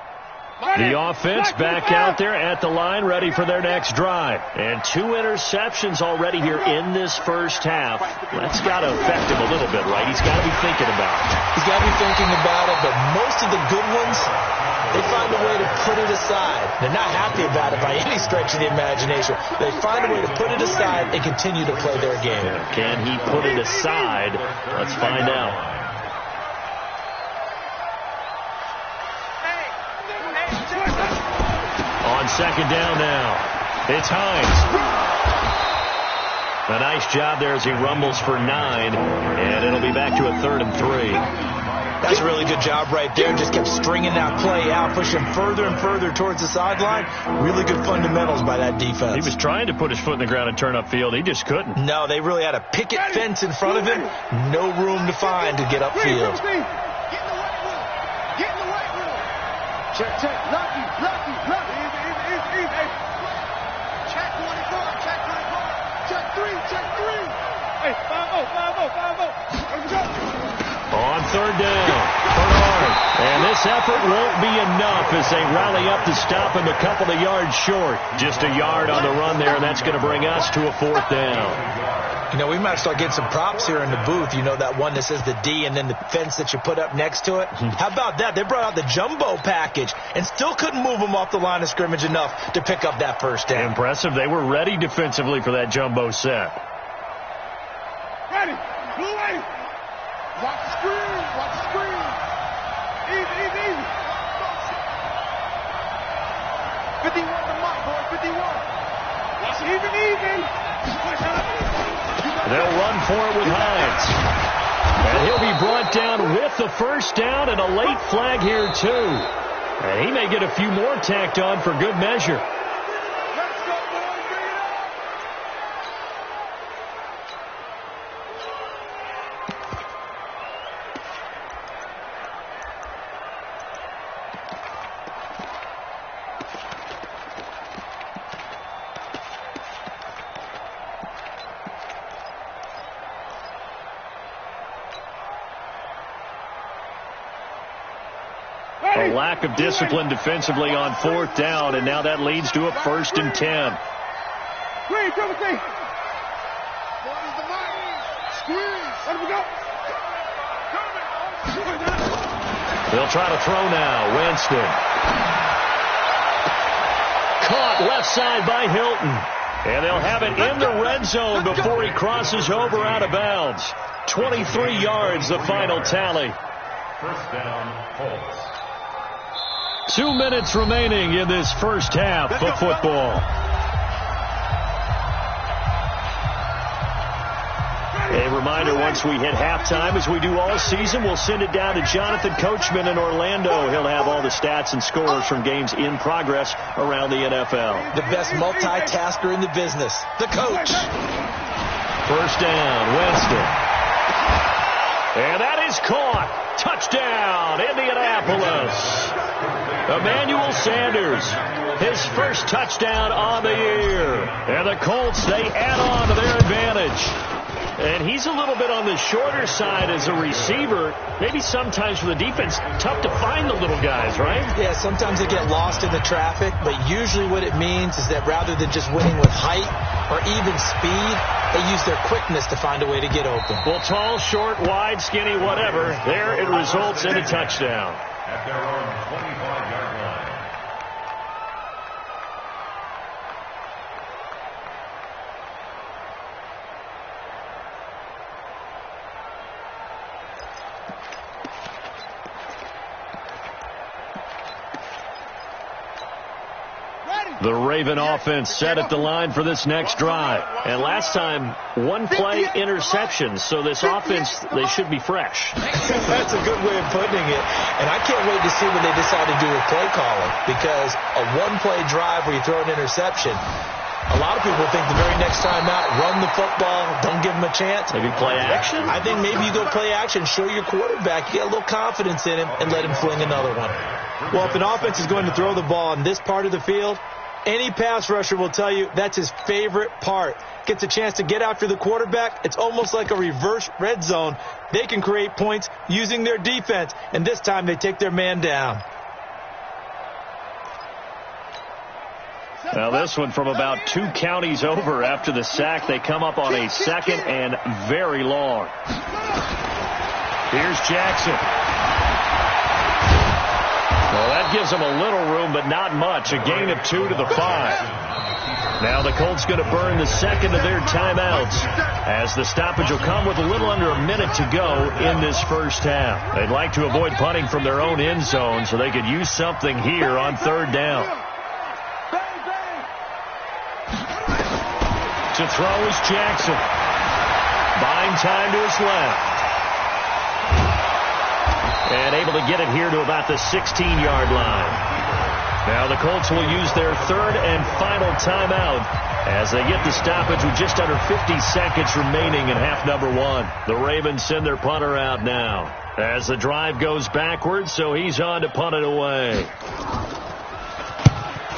The offense back out there at the line, ready for their next drive. And 2 interceptions already here in this first half. That's got to affect him a little bit, right? He's got to be thinking about it. He's got to be thinking about it, but most of the good ones, they find a way to put it aside. They're not happy about it by any stretch of the imagination. They find a way to put it aside and continue to play their game. Can he put it aside? Let's find out. On 2nd down now, it's Hines. A nice job there as he rumbles for 9, and it'll be back to a 3rd and 3. That's a really good job right there. Just kept stringing that play out, pushing further and further towards the sideline. Really good fundamentals by that defense. He was trying to put his foot in the ground and turn upfield. He just couldn't. No, they really had a picket fence in front of him. No room to find to get upfield. Get in the right room. Check. Lucky. Easy. Check 24. Check 3. Hey, 5-0. On 3rd down, Bernard. And this effort won't be enough as they rally up to stop him a couple of yards short. Just a yard on the run there, and that's going to bring us to a 4th down. You know, we might start getting some props here in the booth. You know, that one that says the D and then the fence that you put up next to it. How about that? They brought out the jumbo package and still couldn't move them off the line of scrimmage enough to pick up that first down. Impressive. They were ready defensively for that jumbo set. Ready. Blue way. Watch the screen. Easy. 51 to Mike, boy. 51. Watch it even. They'll run for it with Hines. And he'll be brought down with the first down and a late flag here, too. And he may get a few more tacked on for good measure. Let's go, boys. Bring it up. A lack of discipline defensively on 4th down, and now that leads to a 1st and 10. They'll try to throw now. Winston. Caught left side by Hilton. And they'll have it in the red zone before he crosses over out of bounds. 23 yards, the final tally. 1st down, Colts. 2 minutes remaining in this first half of football. A reminder, once we hit halftime, as we do all season, we'll send it down to Jonathan Coachman in Orlando. He'll have all the stats and scores from games in progress around the NFL. The best multitasker in the business, the coach. 1st down, Winston. And that is caught. Touchdown, Indianapolis. Emmanuel Sanders, his first touchdown on the year. And the Colts, they add on to their advantage. And he's a little bit on the shorter side as a receiver. Maybe sometimes for the defense, tough to find the little guys, right? Yeah, sometimes they get lost in the traffic, but usually what it means is that rather than just winning with height or even speed, they use their quickness to find a way to get open. Well, tall, short, wide, skinny, whatever, there it results in a touchdown. At their own 25-yard line. The Raven offense set at the line for this next drive. And last time, one play interception. So this offense, they should be fresh. That's a good way of putting it. And I can't wait to see what they decide to do with play calling. Because a one-play drive where you throw an interception, a lot of people think the very next time out, run the football, don't give them a chance. Maybe play action? I think maybe you go play action, show your quarterback, you get a little confidence in him, and let him fling another one. Well, if an offense is going to throw the ball in this part of the field, any pass rusher will tell you that's his favorite part. Gets a chance to get after the quarterback. It's almost like a reverse red zone. They can create points using their defense, and this time they take their man down. Now this one from about 2 counties over after the sack. They come up on a 2nd and very long. Here's Jackson. Well, that gives them a little room, but not much. A gain of 2 to the 5. Now the Colts going to burn the second of their timeouts, as the stoppage will come with a little under a minute to go in this first half. They'd like to avoid punting from their own end zone so they could use something here on 3rd down. To throw is Jackson. Buying time to his left. And able to get it here to about the 16-yard line. Now the Colts will use their 3rd and final timeout as they get the stoppage with just under 50 seconds remaining in half number 1. The Ravens send their punter out now as the drive goes backwards, so he's on to punt it away.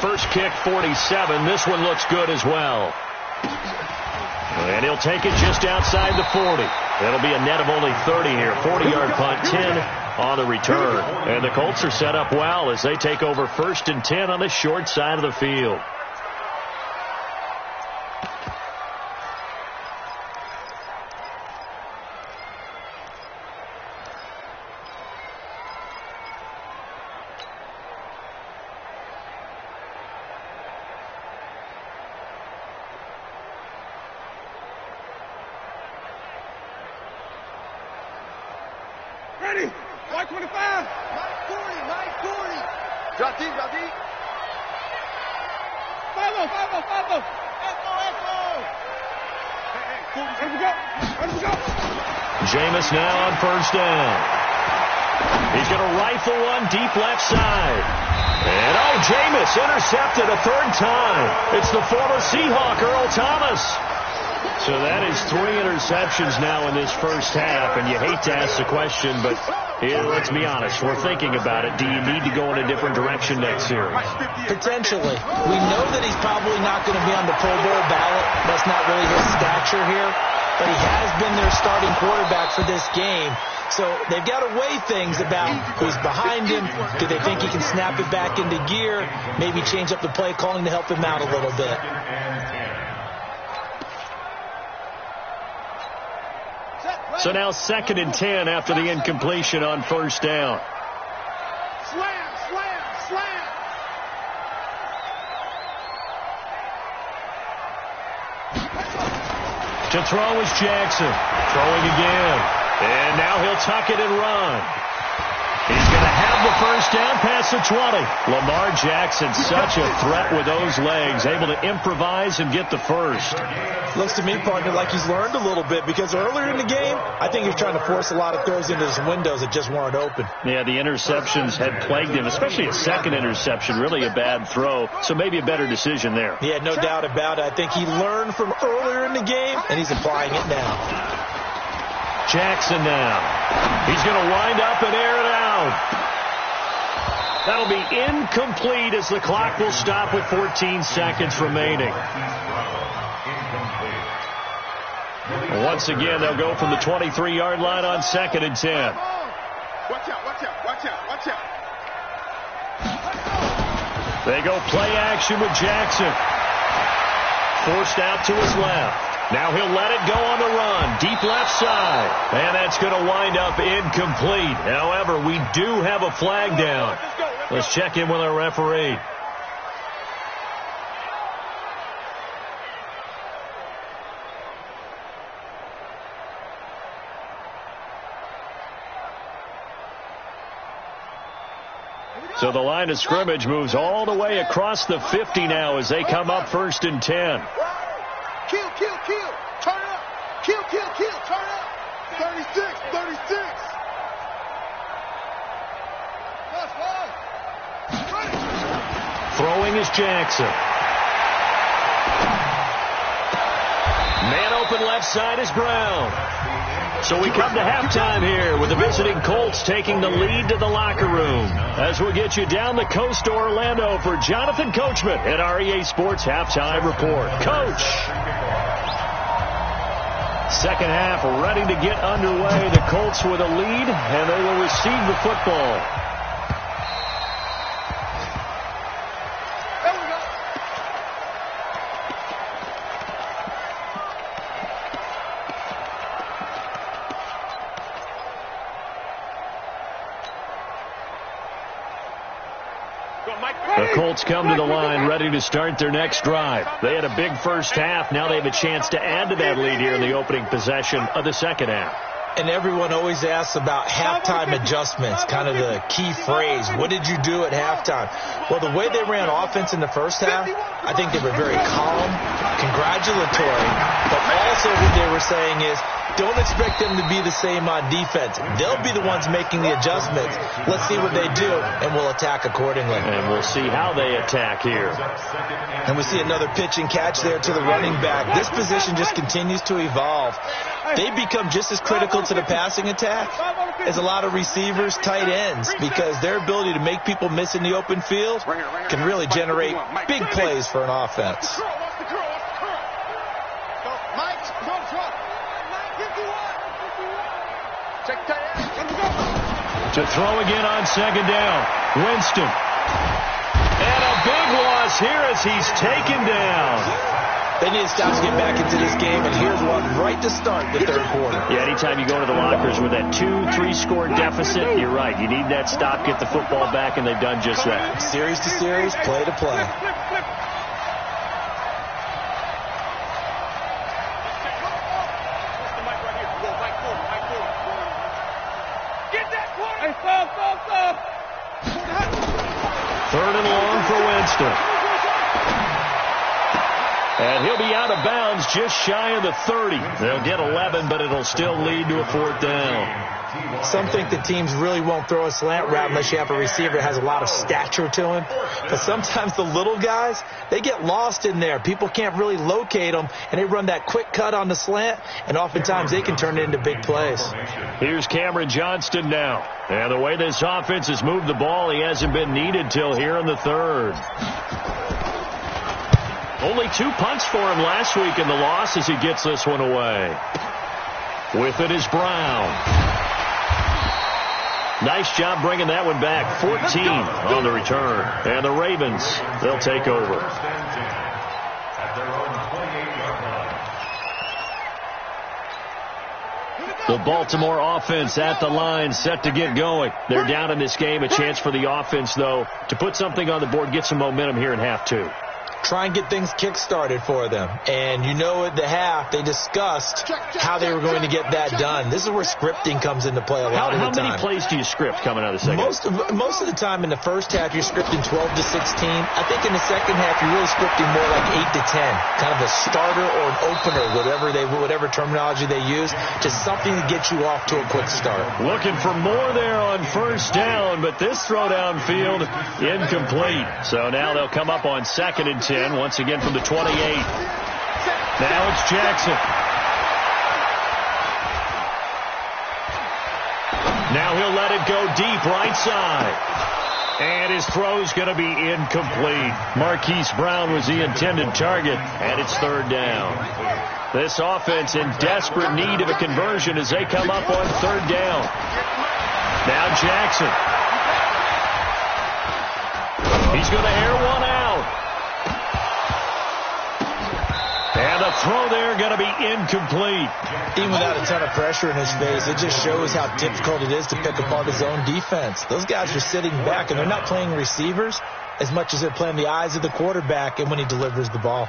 First kick, 47. This one looks good as well. And he'll take it just outside the 40. It'll be a net of only 30 here. 40-yard punt, 10 on the return. And the Colts are set up well as they take over 1st and 10 on the short side of the field. Ready? White 25. Mike 40. Drop deep. 5-0. Let him go. Jameis now on 1st down. He's going to rifle one deep left side. And Jameis intercepted a 3rd time. It's the former Seahawk, Earl Thomas. So that is 3 interceptions now in this first half, and you hate to ask the question, but let's be honest, we're thinking about it. Do you need to go in a different direction next series? Potentially. We know that he's probably not going to be on the Pro Bowl ballot. That's not really his stature here. but he has been their starting quarterback for this game. So they've got to weigh things about who's behind him. Do they think he can snap it back into gear? Maybe change up the play calling to help him out a little bit. So now 2nd and 10 after the incompletion on first down. Slam, slam, slam. To throw is Jackson. Throwing again. And now he'll tuck it and run. He's going to have the first down past the 20. Lamar Jackson, such a threat with those legs, able to improvise and get the first. Looks to me, partner, like he's learned a little bit, because earlier in the game, I think he was trying to force a lot of throws into his windows that just weren't open. Yeah, the interceptions had plagued him, especially a second interception, really a bad throw, so maybe a better decision there. Yeah, no doubt about it. I think he learned from earlier in the game, and he's applying it now. Jackson now. He's going to wind up and air it out. That'll be incomplete as the clock will stop with 14 seconds remaining. Once again, they'll go from the 23-yard line on 2nd and 10. Watch out, watch out, watch out, watch out. They go play action with Jackson. Forced out to his left. Now he'll let it go on the run. Deep left side. And that's going to wind up incomplete. However, we do have a flag down. Let's check in with our referee. So the line of scrimmage moves all the way across the 50 now as they come up 1st and 10. Kill, kill, kill. Turn it up. Kill, kill, kill. Turn it up. 36, 36. Throwing is Jackson. Man open left side is Brown. So we come to halftime here with the visiting Colts taking the lead to the locker room. As we'll get you down the coast to Orlando for Jonathan Coachman at our EA Sports Halftime Report. Coach! Second half ready to get underway. The Colts with a lead, and they will receive the football. The Colts come to the line ready to start their next drive. They had a big first half. Now they have a chance to add to that lead here in the opening possession of the second half. And everyone always asks about halftime adjustments, kind of the key phrase. What did you do at halftime? Well, the way they ran offense in the first half, I think they were very calm, congratulatory, but also what they were saying is, don't expect them to be the same on defense. They'll be the ones making the adjustments. Let's see what they do, and we'll attack accordingly. And we'll see how they attack here. And we see another pitch and catch there to the running back. This position just continues to evolve. They become just as critical to the passing attack as a lot of receivers, tight ends, because their ability to make people miss in the open field can really generate big plays for an offense. To throw again on second down. Winston. And a big loss here as he's taken down. They need to stop to get back into this game, and here's one right to start the third quarter. Yeah, anytime you go to the lockers with that 2-3 score deficit, you're right. You need that stop, get the football back, and they've done just that. Series to series, play to play. Third and long for Winston. And he'll be out of bounds just shy of the 30. They'll get 11, but it'll still lead to a fourth down. Some think the teams really won't throw a slant route unless you have a receiver that has a lot of stature to him. But sometimes the little guys, they get lost in there. People can't really locate them, and they run that quick cut on the slant, and oftentimes they can turn it into big plays. Here's Cameron Johnston now. And the way this offense has moved the ball, he hasn't been needed till here in the third. Only 2 punts for him last week in the loss as he gets this one away. With it is Brown. Nice job bringing that one back. 14 on the return. And the Ravens, they'll take over. The Baltimore offense at the line, set to get going. They're down in this game. A chance for the offense, though, to put something on the board, get some momentum here in half 2. Try and get things kick-started for them. And you know at the half, they discussed how they were going to get that done. This is where scripting comes into play a lot of the time. How many plays do you script coming out of the second? Most of the time in the first half, you're scripting 12 to 16. I think in the second half, you're really scripting more like 8 to 10. Kind of a starter or an opener, whatever terminology they use, just something to get you off to a quick start. Looking for more there on first down, but this throw downfield incomplete. So now they'll come up on 2nd and 10. Once again from the 28. Now it's Jackson. Now he'll let it go deep right side. And his throw's going to be incomplete. Marquise Brown was the intended target, and it's 3rd down. This offense in desperate need of a conversion as they come up on 3rd down. Now Jackson. He's going to air one out. And the throw there going to be incomplete. Even without a ton of pressure in his face, it just shows how difficult it is to pick apart his own defense. Those guys are sitting back, and they're not playing receivers as much as they're playing the eyes of the quarterback and when he delivers the ball.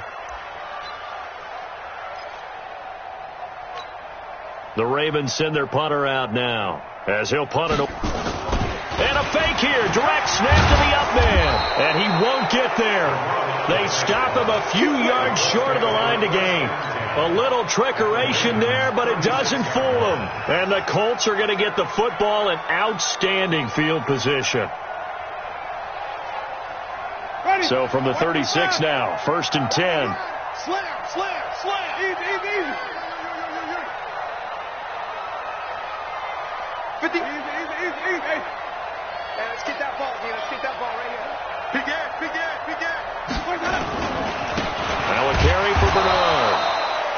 The Ravens send their punter out now as he'll punt it. And a fake here. Direct snap to the up man. And he won't get there. They stop him a few yards short of the line to gain. A little trickeration there, but it doesn't fool them. And the Colts are going to get the football in outstanding field position. So from the 36 now, 1st and 10. Slam. Easy. 50. Easy. Hey, let's get that ball, dude. Let's get that ball right here. Big air. Now a carry for Bernard.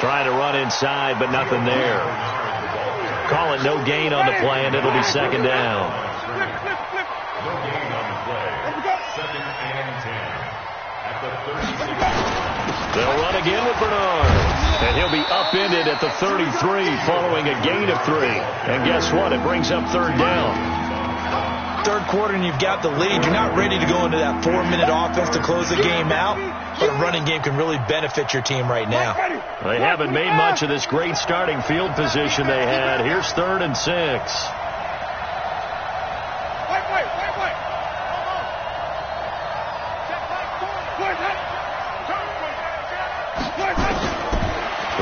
Trying to run inside, but nothing there. Call it no gain on the play, and it'll be 2nd down. No gain on the play. 2nd and 10. At the 36. They'll run again with Bernard. And he'll be upended at the 33 following a gain of 3. And guess what? It brings up 3rd down. 3rd quarter and you've got the lead. You're not ready to go into that 4-minute offense to close the game out, but a running game can really benefit your team right now. They haven't made much of this great starting field position they had. Here's 3rd and 6.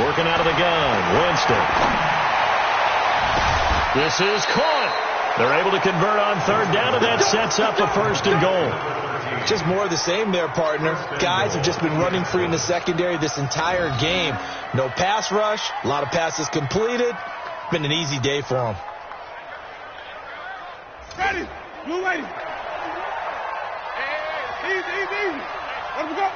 Working out of the gun, Winston. This is caught. They're able to convert on 3rd down, and that sets up a 1st and goal. Just more of the same there, partner. Guys have just been running free in the secondary this entire game. No pass rush, a lot of passes completed. Been an easy day for them. Ready. Blue lady. Hey, easy. Let him go.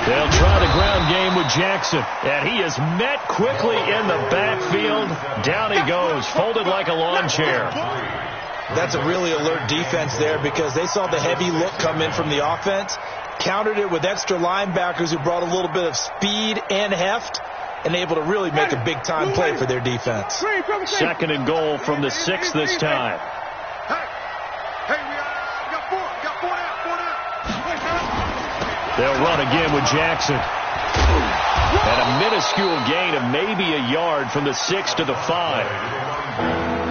They'll try the ground game with Jackson. And he is met quickly in the backfield. Down he goes, folded like a lawn chair. That's a really alert defense there because they saw the heavy look come in from the offense, countered it with extra linebackers who brought a little bit of speed and heft, and able to really make a big-time play for their defense. 2nd and goal from the 6 this time. Hey, we got 4 down. They'll run again with Jackson. And a minuscule gain of maybe a yard from the 6 to the 5.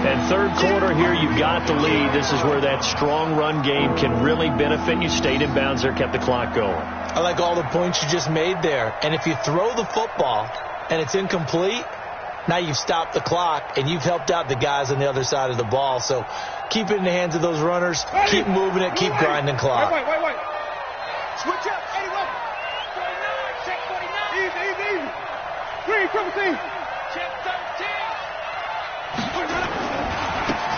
And 3rd quarter here, you've got the lead. This is where that strong run game can really benefit you. Stayed in bounds there, kept the clock going. I like all the points you just made there. And if you throw the football and it's incomplete, now you've stopped the clock and you've helped out the guys on the other side of the ball. So keep it in the hands of those runners. Keep moving it. Keep grinding clock. Wait. Switch up. 81. 49. Check 49. Easy. 3, 17. Check 13.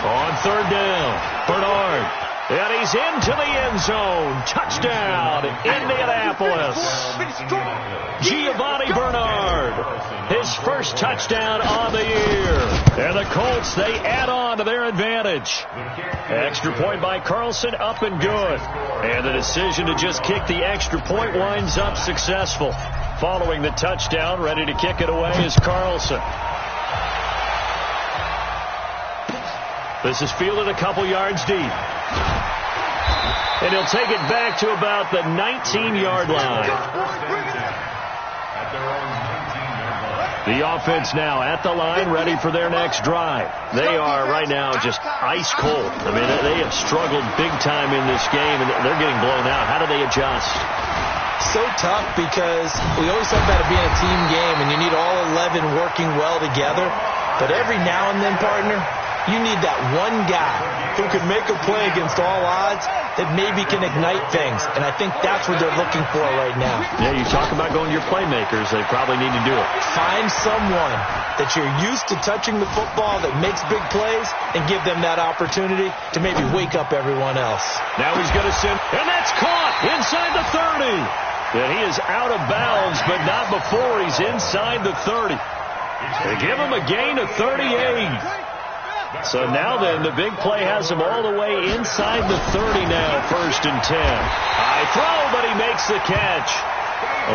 On 3rd down, Bernard. And he he's into the end zone. Touchdown, Indianapolis. Giovanni Bernard, his first touchdown on the year. And the Colts, they add on to their advantage. Extra point by Carlson, up and good. And the decision to just kick the extra point winds up successful. Following the touchdown, ready to kick it away is Carlson. This is fielded a couple yards deep. And he'll take it back to about the 19-yard line. The offense now at the line, ready for their next drive. They are right now just ice cold. I mean, they have struggled big time in this game, and they're getting blown out. How do they adjust? So tough because we always talk about it being a team game, and you need all 11 working well together. But every now and then, partner, you need that one guy who can make a play against all odds that maybe can ignite things. And I think that's what they're looking for right now. Yeah, you talk about going to your playmakers. They probably need to do it. Find someone that you're used to touching the football that makes big plays and give them that opportunity to maybe wake up everyone else. Now he's going to send, and that's caught inside the 30. And he is out of bounds, but not before he's inside the 30. They give him a gain of 38. So now then, the big play has him all the way inside the 30 now, 1st and 10. High throw, but he makes the catch.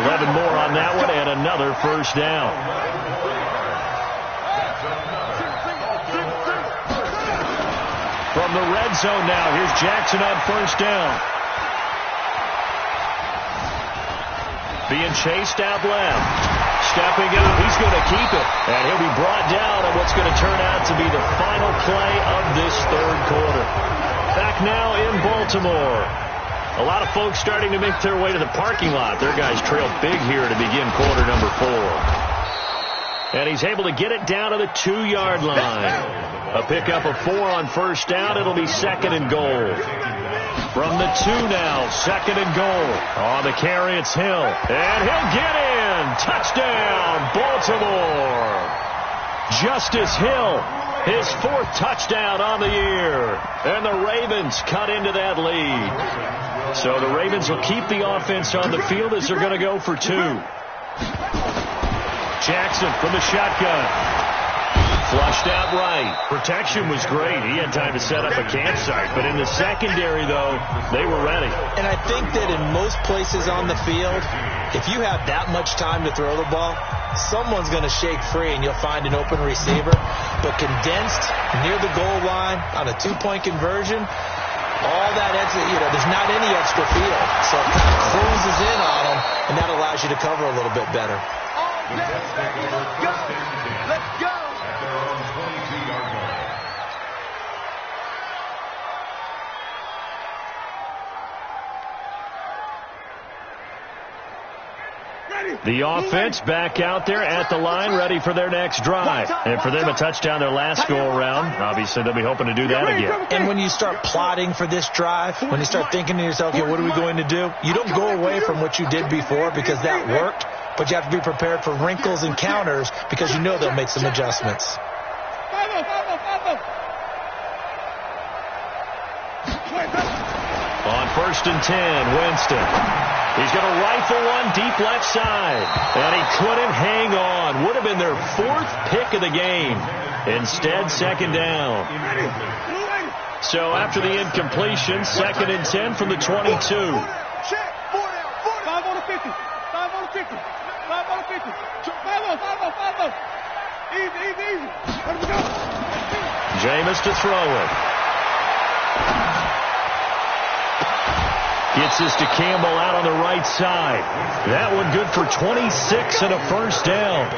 11 more on that one and another first down. From the red zone now, here's Jackson on first down. Being chased out left. Stepping up, he's going to keep it. And he'll be brought down on what's going to turn out to be the final play of this third quarter. Back now in Baltimore. A lot of folks starting to make their way to the parking lot. Their guys trail big here to begin quarter number 4. And he's able to get it down to the 2-yard line. A pickup of 4 on first down. It'll be 2nd and goal. From the 2 now, 2nd and goal. On the carry, it's Hill. And he'll get in. Touchdown, Baltimore. Justice Hill, his 4th touchdown on the year. And the Ravens cut into that lead. So the Ravens will keep the offense on the field as they're going to go for 2. Jackson from the shotgun. Flushed out right. Protection was great. He had time to set up a campsite. But in the secondary, though, they were ready. And I think that in most places on the field, if you have that much time to throw the ball, someone's going to shake free and you'll find an open receiver. But condensed near the goal line on a 2-point conversion, all that, there's not any extra field. So it kind of closes in on them, and that allows you to cover a little bit better. Let's go. The offense back out there at the line, ready for their next drive. And for them, a touchdown their last go-around. Obviously, they'll be hoping to do that again. And when you start plotting for this drive, when you start thinking to yourself, okay, what are we going to do? You don't go away from what you did before because that worked, but you have to be prepared for wrinkles and counters because you know they'll make some adjustments. On 1st and 10, Winston. He's going to rifle one deep left side. And he couldn't hang on. Would have been their 4th pick of the game. Instead, 2nd down. So after the incompletion, 2nd and 10 from the 22. 5 on the 50. 5 on the 50. 5 on the 50. 5 on. Easy. Let him go. Jameis to throw it. Gets this to Campbell out on the right side. That one good for 26 and a first down.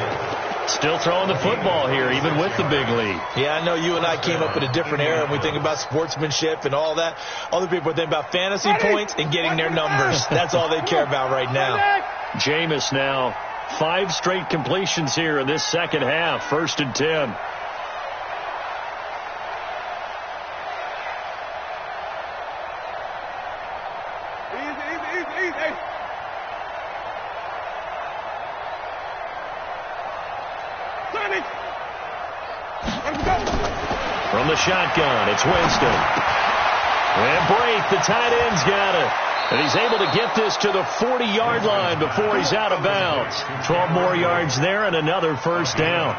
Still throwing the football here, even with the big lead. Yeah, I know you and I came up in a different era, and we think about sportsmanship and all that. Other people think about fantasy points and getting their numbers. That's all they care about right now. Jameis now, 5 straight completions here in this second half. 1st and 10. From the shotgun, it's Winston. And break, the tight end's got it. And he's able to get this to the 40-yard line before he's out of bounds. 12 more yards there and another first down.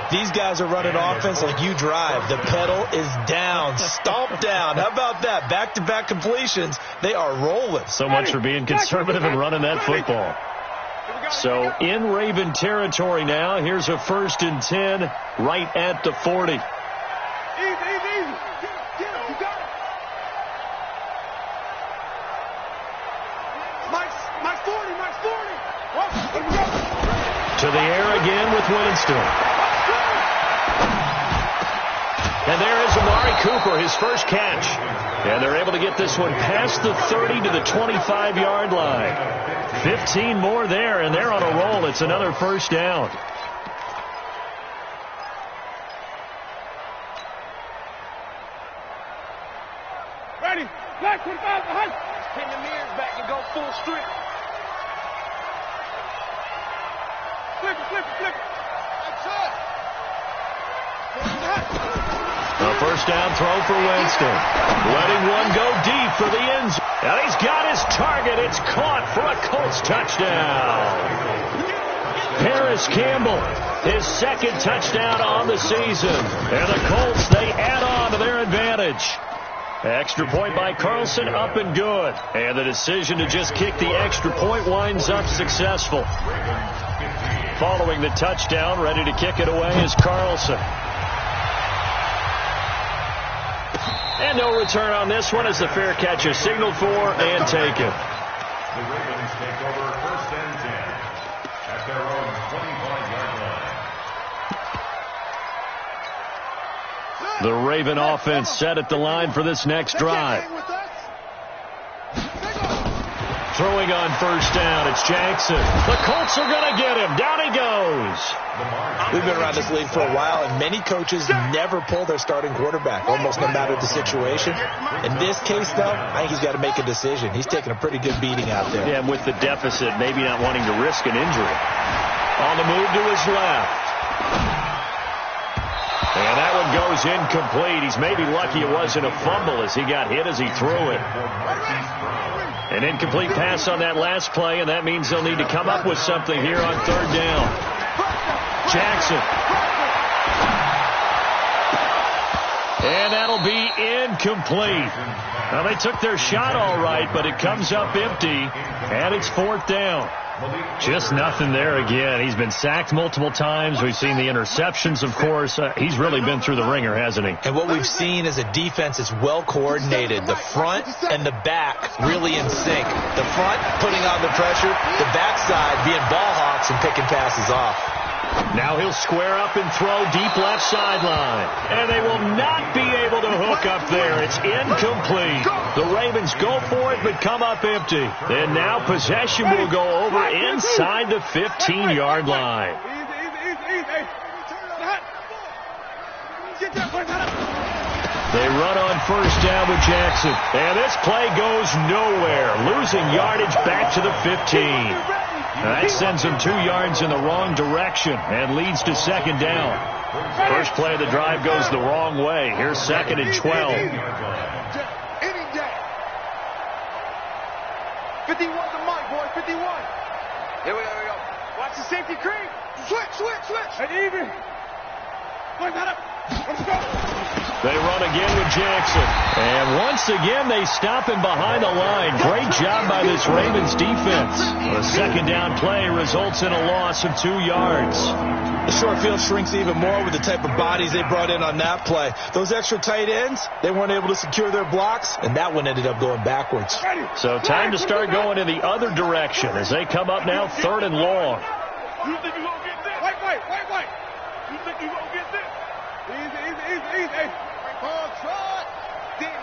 These guys are running offense like you drive. The pedal is down, stomp down. How about that? Back-to-back completions. They are rolling. So much for being conservative and running that football. So in Raven territory now. Here's a 1st and 10 right at the 40. Easy. Get him. You got it. Mike's 40. To the air again with Winston. And there is Amari Cooper, his first catch. And they're able to get this one past the 30 to the 25-yard line. 15 more there, and they're on a roll. It's another first down. Ready. Black 25 behind. Pin the mirrors back and go full strip. Flip it. That's it. A first down throw for Winston. Letting one go deep for the end zone. And he's got his target. It's caught for a Colts touchdown. Paris Campbell, his second touchdown on the season. And the Colts, they add on to their advantage. Extra point by Carlson, up and good. And the decision to just kick the extra point winds up successful. Following the touchdown, ready to kick it away is Carlson. And no return on this one as the fair catch is signaled for and taken. The Ravens take over 1st and 10 at their own 25-yard line. The Raven offense set at the line for this next drive. Throwing on first down, it's Jackson. The Colts are going to get him. Down he goes. We've been around this league for a while, and many coaches never pull their starting quarterback, almost no matter the situation. In this case, though, I think he's got to make a decision. He's taking a pretty good beating out there. Yeah, and with the deficit, maybe not wanting to risk an injury. On the move to his left. And that one goes incomplete. He's maybe lucky it wasn't a fumble as he got hit as he threw it. An incomplete pass on that last play, and that means they'll need to come up with something here on 3rd down. Jackson. And that'll be incomplete. Now, they took their shot all right, but it comes up empty, and it's 4th down. Just nothing there again. He's been sacked multiple times. We've seen the interceptions, of course. He's really been through the ringer, hasn't he? And what we've seen is a defense that's well coordinated. The front and the back really in sync. The front putting on the pressure, the backside being ball hawks and picking passes off. Now he'll square up and throw deep left sideline. And they will not be able to hook up there. It's incomplete. The Ravens go for it but come up empty. And now possession will go over inside the 15-yard line. They run on first down with Jackson. And this play goes nowhere. Losing yardage back to the 15. That sends him 2 yards in the wrong direction and leads to 2nd down. First play of the drive goes the wrong way. Here's 2nd and 12. Any day. 51 to Mike, boy. 51. Here we go. Watch the safety creep. Switch. Hey, even. Let's go. They run again with Jackson. And once again, they stop him behind the line. Great job by this Ravens defense. The 2nd down play results in a loss of 2 yards. The short field shrinks even more with the type of bodies they brought in on that play. Those extra tight ends, they weren't able to secure their blocks, and that one ended up going backwards. So time to start going in the other direction as they come up now 3rd and long. You think you're going to get this? Wait. You think you're going to get this? Easy. Ball trot. Danny.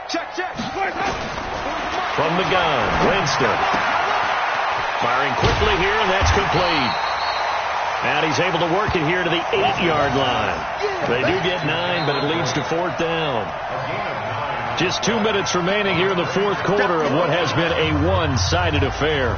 Check. From the gun, Winston. Firing quickly here, and that's complete. And he's able to work it here to the 8-yard line. They do get 9, but it leads to 4th down. Just 2 minutes remaining here in the 4th quarter of what has been a one-sided affair.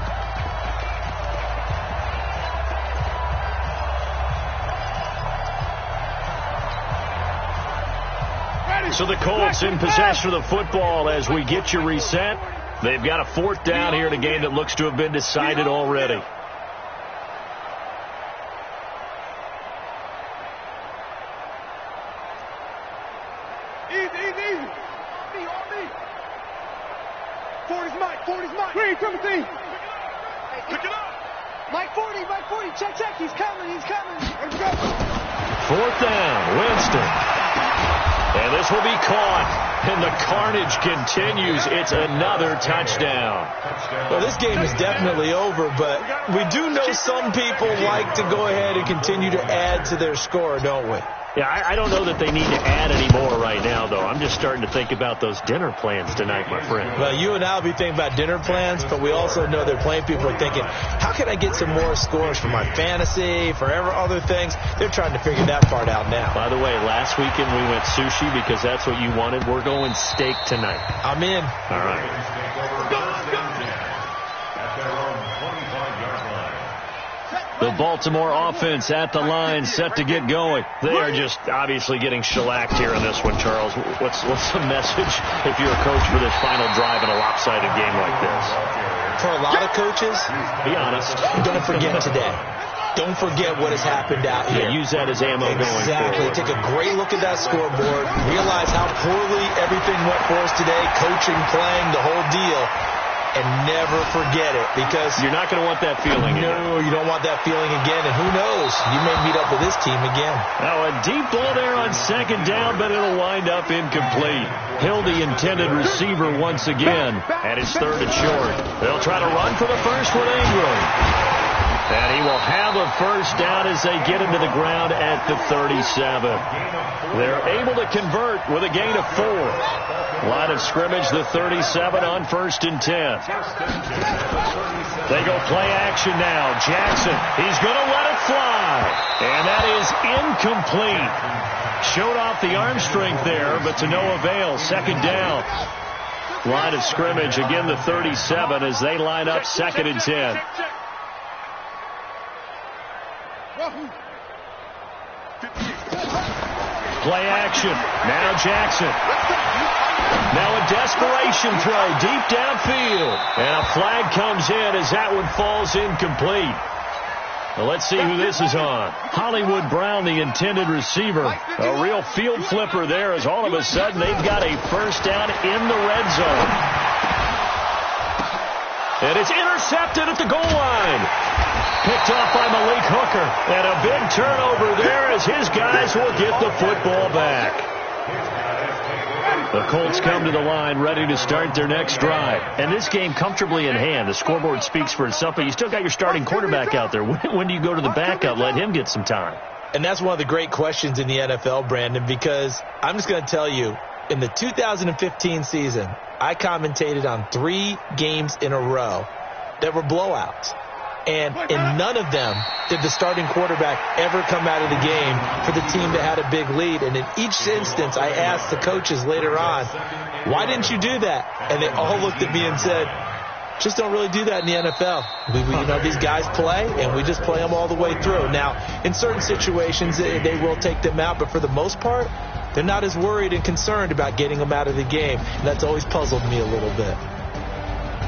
So the Colts in possession of the football as we get you reset. They've got a 4th down here in a game that looks to have been decided already. Easy. On me. 40's Mike. Green, Timothy. Pick it up. Mike 40. Check. He's coming. Let's go. 4th down, Winston. And this will be caught. And the carnage continues. It's another touchdown. Well, this game is definitely over, but we do know some people like to go ahead and continue to add to their score, don't we? Yeah, I don't know that they need to add any more right now, though. I'm just starting to think about those dinner plans tonight, my friend. Well, you and I will be thinking about dinner plans, but we also know that plenty of people are thinking, how can I get some more scores for my fantasy, for other things? They're trying to figure that part out now. By the way, last weekend we went sushi because that's what you wanted. We're going steak tonight. I'm in. All right. The Baltimore offense at the line, set to get going. They are just obviously getting shellacked here in this one, Charles. What's the message if you're a coach for this final drive in a lopsided game like this? For a lot of coaches, be honest, don't forget today. Don't forget what has happened out here. Yeah, use that as ammo going forward. Exactly. Take a great look at that scoreboard. Realize how poorly everything went for us today. Coaching, playing, the whole deal. And never forget it, because you're not going to want that feeling again. No, you don't want that feeling again. And who knows? You may meet up with this team again. Now, a deep ball there on 2nd down, but it'll wind up incomplete. Hill, the intended receiver once again, and it's 3rd and short. They'll try to run for the first with Ingram. And he will have a 1st down as they get into the ground at the 37. They're able to convert with a gain of 4. Line of scrimmage, the 37 on 1st and 10. They go play action now. Jackson, he's going to let it fly. And that is incomplete. Showed off the arm strength there, but to no avail. 2nd down. Line of scrimmage, again the 37 as they line up 2nd and 10. Play action. Now Jackson. Now a desperation throw deep downfield. And a flag comes in as that one falls incomplete. Well, let's see who this is on. Hollywood Brown, the intended receiver. A real field flipper there as all of a sudden they've got a 1st down in the red zone. And it's intercepted at the goal line. Picked off by Malik Hooker. And a big turnover there as his guys will get the football back. The Colts come to the line ready to start their next drive. And this game comfortably in hand. The scoreboard speaks for itself, but you still got your starting quarterback out there. When do you go to the backup? Let him get some time. And that's one of the great questions in the NFL, Brandon, because I'm just going to tell you, in the 2015 season, I commentated on 3 games in a row that were blowouts. And in none of them did the starting quarterback ever come out of the game for the team that had a big lead. And in each instance, I asked the coaches later on, why didn't you do that? And they all looked at me and said, just don't really do that in the NFL. These guys play, and we just play them all the way through. Now, in certain situations, they will take them out, but for the most part, they're not as worried and concerned about getting them out of the game. And that's always puzzled me a little bit.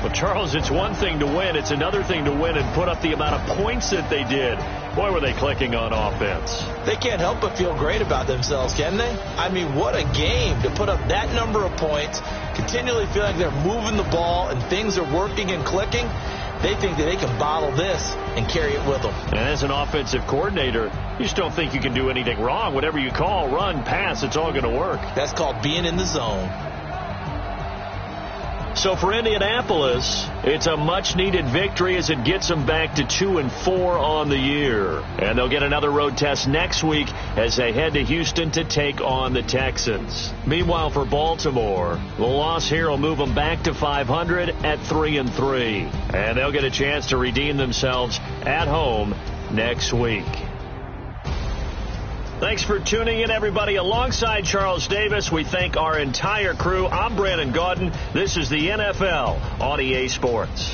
Well, Charles, it's one thing to win. It's another thing to win and put up the amount of points that they did. Boy, were they clicking on offense. They can't help but feel great about themselves, can they? I mean, what a game to put up that number of points, continually feel like they're moving the ball and things are working and clicking. They think that they can bottle this and carry it with them. And as an offensive coordinator, you just don't think you can do anything wrong. Whatever you call, run, pass, it's all going to work. That's called being in the zone. So for Indianapolis, it's a much-needed victory as it gets them back to 2-4 on the year. And they'll get another road test next week as they head to Houston to take on the Texans. Meanwhile, for Baltimore, the loss here will move them back to 500 at 3-3. And they'll get a chance to redeem themselves at home next week. Thanks for tuning in, everybody. Alongside Charles Davis, we thank our entire crew. I'm Brandon Gaudin. This is the NFL on EA Sports.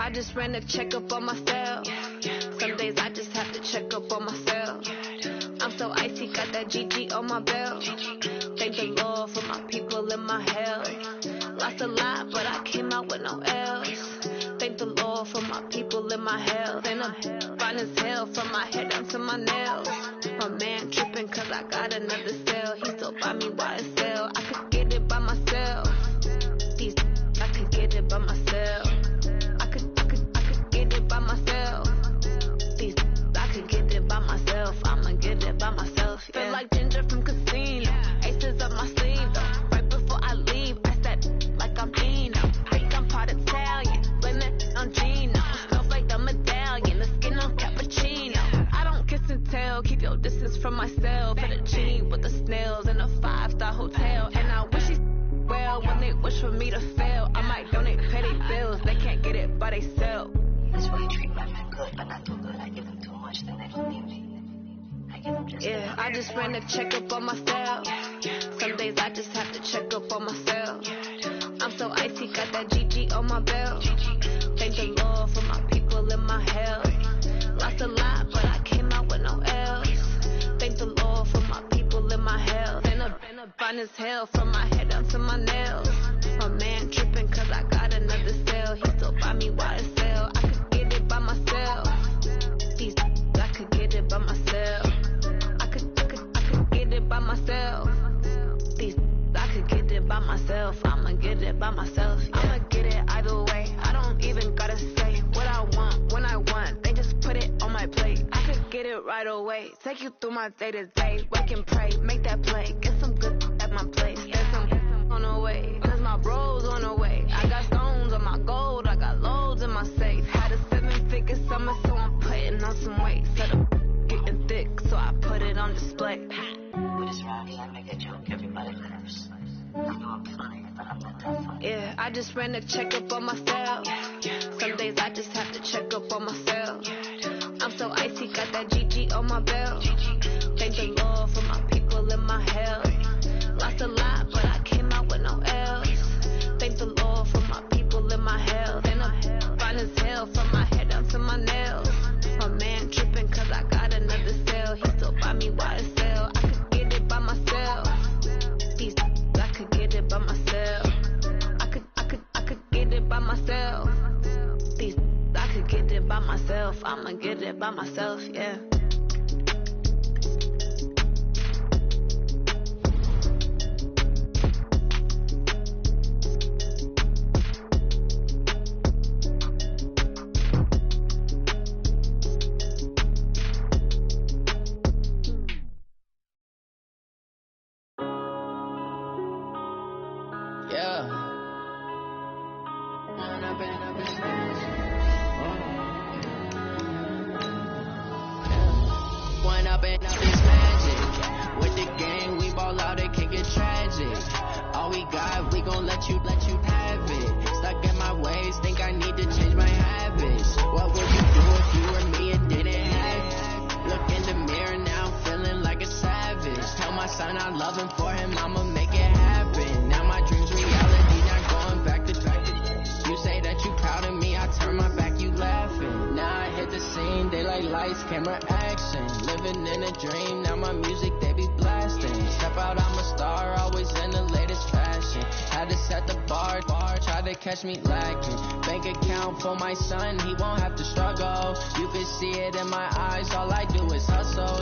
I just ran a checkup on myself. Some days I just have to check up on myself. I'm so icy, got that GG on my belt. Thank the Lord for my people in my health. Lost a lot, but I came out with no L's. Thank the Lord for my people in my health. And I'm fine as hell from my head down to my nails. My man tripping cause I got another cell. He still buy me YSL. I could get it by myself. These I could get it by myself. I could get it by myself. These I could get it by myself. I'ma get it by myself. Yeah. Feel like Ginger from Casino. Aces up my sleeve though. Right before I leave, I said like I'm Dino. Think I'm part Italian. Blame it on Gino. Smells like the medallion. The skin on cappuccino. I don't kiss and tell. Keep your distance from myself. Fettuccine with the snails in a 5-star hotel. And I wish he's well when they wish for me to fail. I might donate petty bills. They can't get it by themselves. This way treat my men good, but not too good. I give them too much, then they don't need me. I give them just yeah, I just ran a checkup on myself. Some days I just have to check up on myself. I'm so icy, got that GG on my belt. Thank the Lord for my people in my health. Lost a lot, but I came out with no L's. Thank the Lord for my people in my health. And I'm fine as hell from my head down to my nails. My man tripping cause I got another cell. He still buy me YSL. I could get it by myself. These I could get it by myself. I could get it by myself. These I could get it by myself. I'ma get it by myself. Yeah. I'ma get it either way. I don't even gotta say what I want when I want. They just put it on my plate. I could get it right away. Take you through my day to day. Wake and pray, make that play. Get some good at my place. There's some on the way. Cause my bros on the way. I got stones on my gold. I got loads in my safe. Had a 7-figure summer, so I'm putting on some weight. Set up getting thick, so I put it on display. with this round, I make a joke, everybody laughs. I know I'm funny, but I'm not that funny. Yeah, I just ran a checkup on myself. Some days I just have to check up on myself. I'm so icy, got that GG on my belt. Thank the Lord for my people in my health. Lost a lot, but I came out with no L's. Thank the Lord for my people in my health. And I'm fine as hell from my head down to my nails. My man tripping cause I got another cell. He still buy me YSL. I could get it by myself. These I could get it by myself. I could get it by myself. These I could get it by myself. I'ma get it by myself, yeah. Catch me lacking. Bank account for my son, he won't have to struggle. You can see it in my eyes, all I do is hustle.